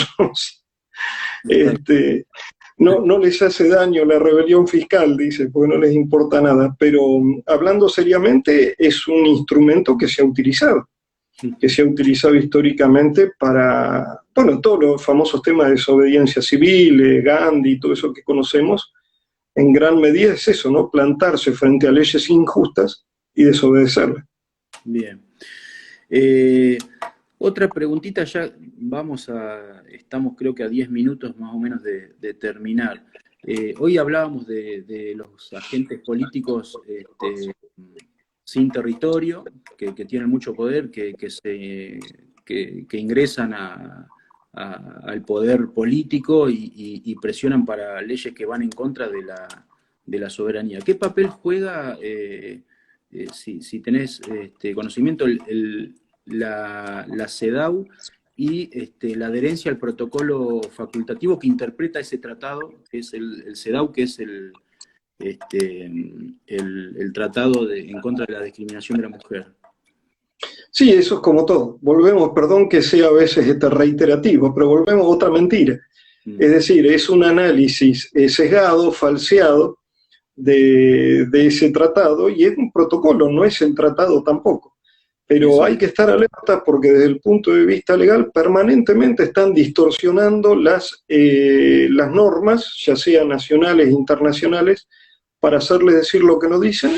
les hace daño la rebelión fiscal, dice, porque no les importa nada, pero hablando seriamente es un instrumento que se ha utilizado históricamente para, bueno, todos los famosos temas de desobediencia civil, Gandhi, todo eso que conocemos, en gran medida es eso, ¿no? Plantarse frente a leyes injustas y desobedecerlas. Bien. Otra preguntita, ya estamos creo que a 10 minutos más o menos de terminar. Hoy hablábamos de los agentes políticos sin territorio, que tienen mucho poder, que ingresan al poder político y presionan para leyes que van en contra de la soberanía. ¿Qué papel juega, si tenés conocimiento, la CEDAW y la adherencia al protocolo facultativo que interpreta ese tratado, que es el CEDAW, que es el tratado en contra de la discriminación de la mujer? Sí, eso es como todo. Volvemos, perdón que sea a veces reiterativo, pero volvemos a otra mentira. Es decir, es un análisis sesgado, falseado de ese tratado, y es un protocolo, no es el tratado tampoco. Pero hay que estar alerta porque desde el punto de vista legal permanentemente están distorsionando las normas, ya sean nacionales e internacionales, para hacerles decir lo que no dicen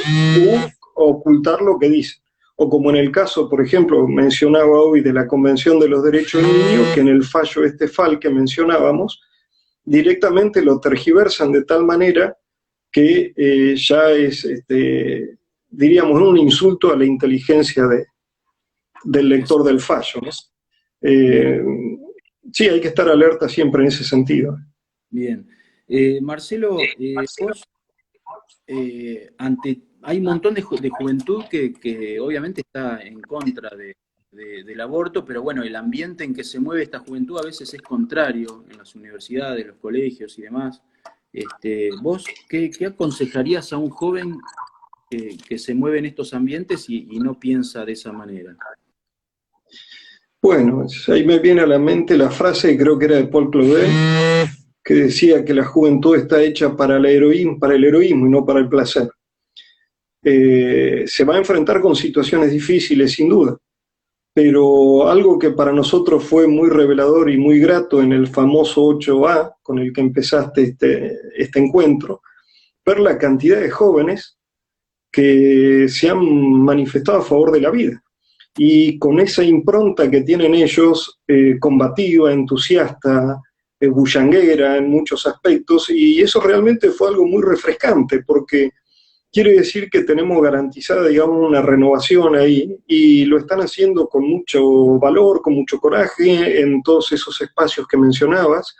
o ocultar lo que dicen. O como en el caso, por ejemplo, mencionaba hoy de la Convención de los Derechos del Niño, que en el fallo FAL que mencionábamos, directamente lo tergiversan de tal manera que ya es, diríamos, un insulto a la inteligencia del lector del fallo, ¿no? Sí, hay que estar alerta siempre en ese sentido. Bien. Marcelo, vos, hay un montón de juventud que obviamente está en contra del aborto, pero bueno, el ambiente en que se mueve esta juventud a veces es contrario en las universidades, los colegios y demás. ¿Vos qué aconsejarías a un joven que se mueve en estos ambientes y no piensa de esa manera? Bueno, ahí me viene a la mente la frase, creo que era de Paul Claudel, que decía que la juventud está hecha para el heroísmo y no para el placer. Se va a enfrentar con situaciones difíciles, sin duda, pero algo que para nosotros fue muy revelador y muy grato en el famoso 8A, con el que empezaste este encuentro, ver la cantidad de jóvenes que se han manifestado a favor de la vida. Y con esa impronta que tienen ellos, combativa, entusiasta, bullanguera en muchos aspectos, y eso realmente fue algo muy refrescante, porque quiere decir que tenemos garantizada, digamos, una renovación ahí, y lo están haciendo con mucho valor, con mucho coraje, en todos esos espacios que mencionabas,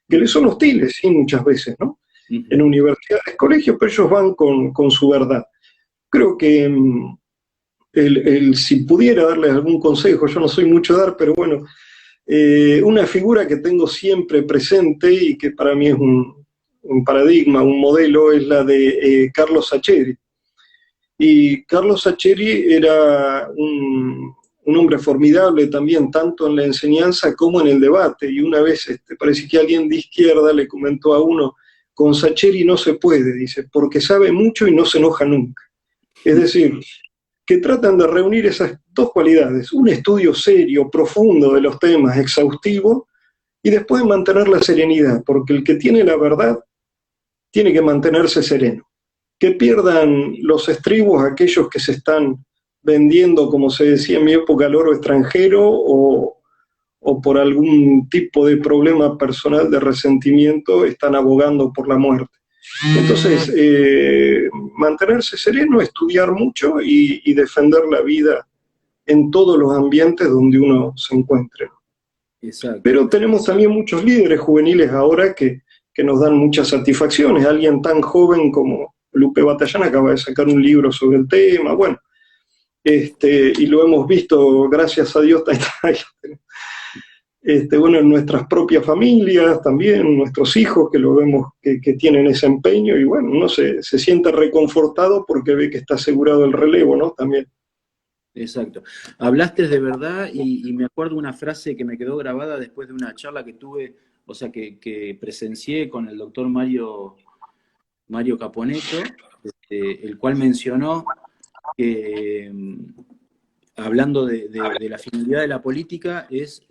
que les son hostiles, sí, muchas veces, ¿no? En universidades, colegios, pero ellos van con su verdad. Creo que si pudiera darles algún consejo, yo no soy mucho dar, pero bueno, una figura que tengo siempre presente y que para mí es un paradigma, un modelo, es la de Carlos Sacheri. Y Carlos Sacheri era un hombre formidable también, tanto en la enseñanza como en el debate. Y una vez parece que alguien de izquierda le comentó a uno, con Sacheri no se puede, dice, porque sabe mucho y no se enoja nunca. Es decir, que tratan de reunir esas dos cualidades, un estudio serio, profundo de los temas, exhaustivo, y después mantener la serenidad, porque el que tiene la verdad tiene que mantenerse sereno. Que pierdan los estribos aquellos que se están vendiendo, como se decía en mi época, al oro extranjero, o por algún tipo de problema personal de resentimiento están abogando por la muerte. Entonces, mantenerse sereno, estudiar mucho y defender la vida en todos los ambientes donde uno se encuentre. Exacto. Pero tenemos también muchos líderes juveniles ahora que nos dan muchas satisfacciones. Alguien tan joven como Lupe Batallán acaba de sacar un libro sobre el tema, bueno, y lo hemos visto, gracias a Dios, bueno, en nuestras propias familias también, nuestros hijos que lo vemos que tienen ese empeño, y bueno, uno se siente reconfortado porque ve que está asegurado el relevo, ¿no? También. Exacto. Hablaste de verdad y me acuerdo una frase que me quedó grabada después de una charla que tuve, o sea, que presencié con el doctor Mario Caponeto, el cual mencionó que, hablando de la finalidad de la política, es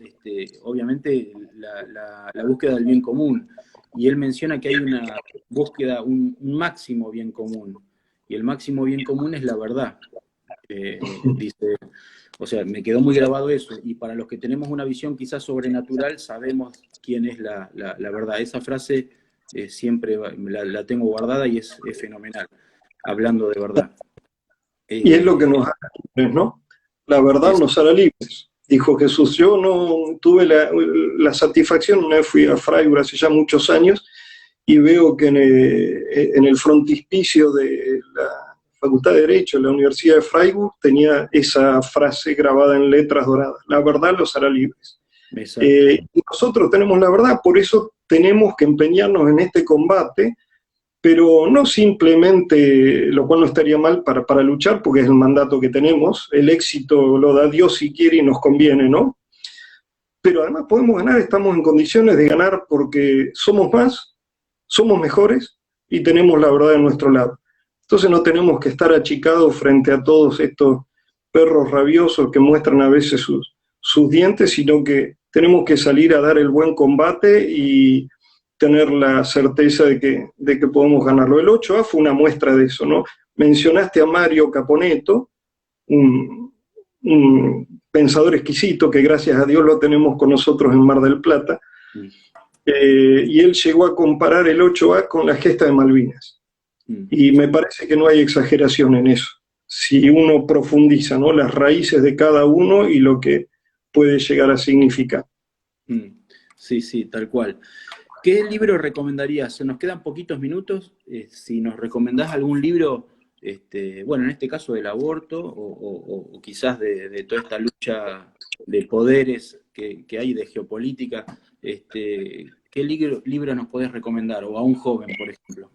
obviamente la búsqueda del bien común. Y él menciona que hay una búsqueda, un máximo bien común, y el máximo bien común es la verdad. Dice, o sea, me quedó muy grabado eso, y para los que tenemos una visión quizás sobrenatural, sabemos quién es la verdad. Esa frase siempre la tengo guardada y es fenomenal, hablando de verdad. Y es lo que nos hará libres, ¿no? La verdad nos hará libres, dijo Jesús. Yo no tuve la satisfacción, una vez fui a Freiburg hace ya muchos años, y veo que en el frontispicio de la Facultad de Derecho de la Universidad de Freiburg tenía esa frase grabada en letras doradas: la verdad los hará libres. Y nosotros tenemos la verdad, por eso tenemos que empeñarnos en este combate, pero no simplemente, lo cual no estaría mal para luchar, porque es el mandato que tenemos, el éxito lo da Dios si quiere y nos conviene, ¿no? Pero además podemos ganar, estamos en condiciones de ganar porque somos más, somos mejores y tenemos la verdad de nuestro lado. Entonces no tenemos que estar achicados frente a todos estos perros rabiosos que muestran a veces sus dientes, sino que tenemos que salir a dar el buen combate y tener la certeza de que podemos ganarlo. El 8A fue una muestra de eso, ¿no? Mencionaste a Mario Caponeto, un pensador exquisito que gracias a Dios lo tenemos con nosotros en Mar del Plata, y él llegó a comparar el 8A con la gesta de Malvinas. Y me parece que no hay exageración en eso, si uno profundiza, ¿no?, las raíces de cada uno y lo que puede llegar a significar. Sí, sí, tal cual. ¿Qué libro recomendarías? Se nos quedan poquitos minutos. Si nos recomendás algún libro, bueno, en este caso del aborto, o quizás de toda esta lucha de poderes que hay, de geopolítica, ¿qué libro nos podés recomendar? O a un joven, por ejemplo.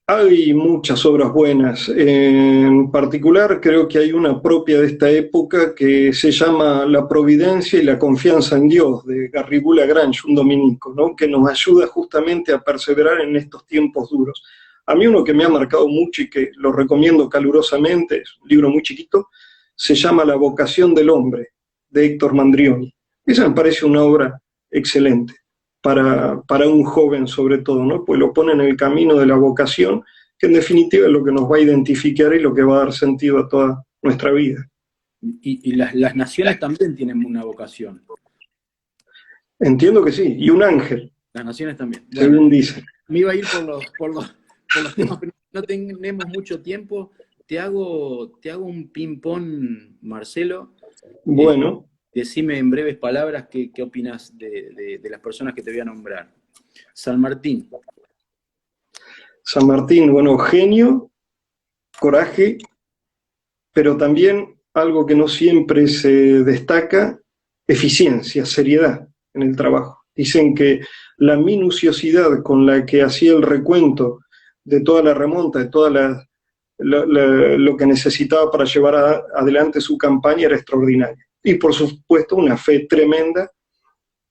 Hay muchas obras buenas. En particular, creo que hay una propia de esta época que se llama La Providencia y la Confianza en Dios, de Garrigou Lagrange, un dominico, ¿no?, que nos ayuda justamente a perseverar en estos tiempos duros. A mí uno que me ha marcado mucho y que lo recomiendo calurosamente, es un libro muy chiquito, se llama La Vocación del Hombre, de Héctor Mandrioni. Esa me parece una obra excelente para un joven sobre todo, ¿no?, pues lo pone en el camino de la vocación que en definitiva es lo que nos va a identificar y lo que va a dar sentido a toda nuestra vida. Y las naciones también tienen una vocación. Entiendo que sí, y un ángel. Las naciones también. Bueno, según dicen. Me iba a ir por los temas, pero no tenemos mucho tiempo. Te hago un ping-pong, Marcelo. Bueno. Decime en breves palabras qué opinas de las personas que te voy a nombrar. San Martín. San Martín, bueno, genio, coraje, pero también algo que no siempre se destaca, eficiencia, seriedad en el trabajo. Dicen que la minuciosidad con la que hacía el recuento de toda la remonta, de toda lo que necesitaba para llevar adelante su campaña era extraordinaria. Y por supuesto una fe tremenda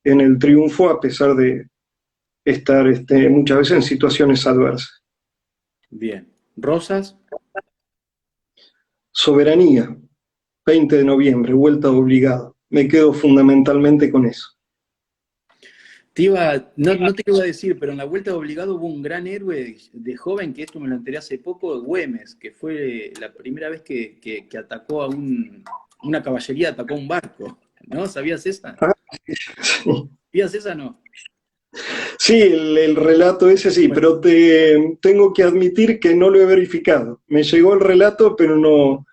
en el triunfo a pesar de estar muchas veces en situaciones adversas. Bien. Rosas. Soberanía, 20 de noviembre, vuelta obligado. Me quedo fundamentalmente con eso. No te iba a decir, pero en la vuelta de obligado hubo un gran héroe de joven, que esto me lo enteré hace poco, Güemes, que fue la primera vez que atacó a una caballería, atacó a un barco, ¿no? ¿Sabías esa? Sí. ¿Sabías esa no? Sí, el relato ese sí, bueno, pero tengo que admitir que no lo he verificado. Me llegó el relato, pero no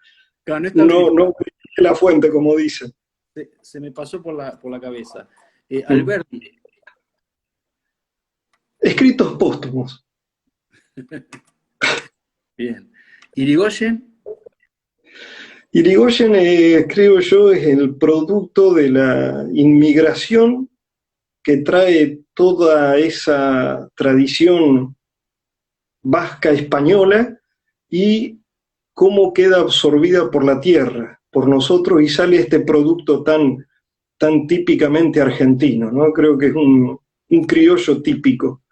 verifiqué la fuente, como dicen. Se me pasó por la cabeza. Alberti. Escritos póstumos. Bien. Irigoyen. Irigoyen, creo yo, es el producto de la inmigración que trae toda esa tradición vasca española y cómo queda absorbida por la tierra, por nosotros, y sale este producto tan típicamente argentino, ¿no? Creo que es un criollo típico.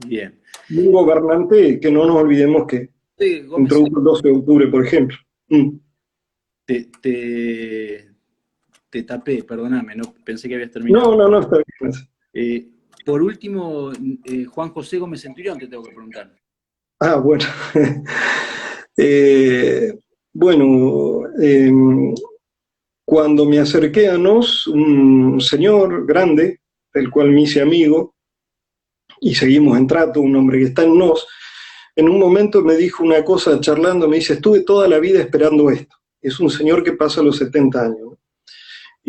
Bien. Y un gobernante que no nos olvidemos que introdujo el 12 de octubre, por ejemplo. Te tapé, perdóname, no pensé que habías terminado. No, está bien. Por último, Juan José Gómez Centurión te tengo que preguntar. Ah, bueno. Cuando me acerqué a Nos, un señor grande, del cual me hice amigo, y seguimos en trato, un hombre que está en Nos, en un momento me dijo una cosa charlando, me dice, estuve toda la vida esperando esto. Es un señor que pasa los 70 años, ¿no?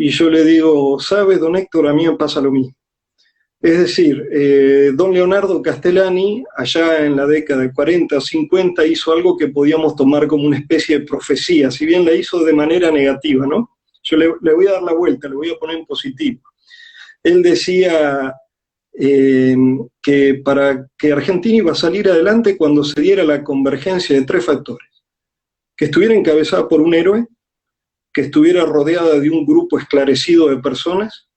Y yo le digo, ¿sabes, don Héctor? A mí me pasa lo mismo. Es decir, don Leonardo Castellani, allá en la década de 40 o 50, hizo algo que podíamos tomar como una especie de profecía, si bien la hizo de manera negativa, ¿no? Yo le voy a dar la vuelta, le voy a poner en positivo. Él decía que para que Argentina iba a salir adelante cuando se diera la convergencia de 3 factores. Que estuviera encabezada por un héroe, que estuviera rodeada de un grupo esclarecido de personas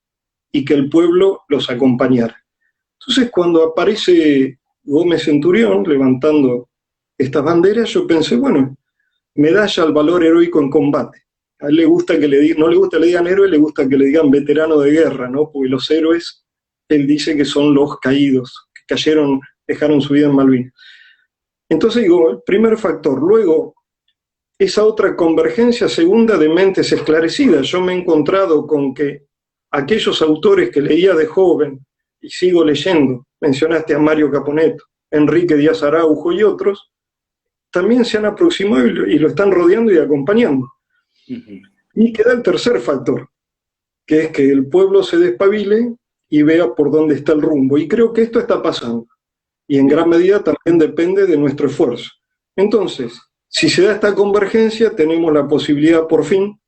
y que el pueblo los acompañara. Entonces, cuando aparece Gómez Centurión levantando estas banderas, yo pensé, bueno, medalla al valor heroico en combate. A él le gusta que no le gusta que le digan héroe, le gusta que le digan veterano de guerra, ¿no? Porque los héroes, él dice que son los caídos, que cayeron, dejaron su vida en Malvinas. Entonces digo, el primer factor. Luego, esa otra convergencia segunda de mentes esclarecidas. Yo me he encontrado con que aquellos autores que leía de joven, y sigo leyendo, mencionaste a Mario Caponeto, Enrique Díaz Araujo y otros, también se han aproximado y lo están rodeando y acompañando. Uh-huh. Y queda el tercer factor, que es que el pueblo se despabile y vea por dónde está el rumbo. Y creo que esto está pasando. Y en gran medida también depende de nuestro esfuerzo. Entonces, si se da esta convergencia, tenemos la posibilidad por fin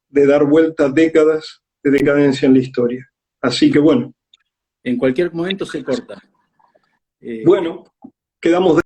de dar vuelta a décadas de decadencia en la historia. Así que bueno. En cualquier momento se corta. Bueno, quedamos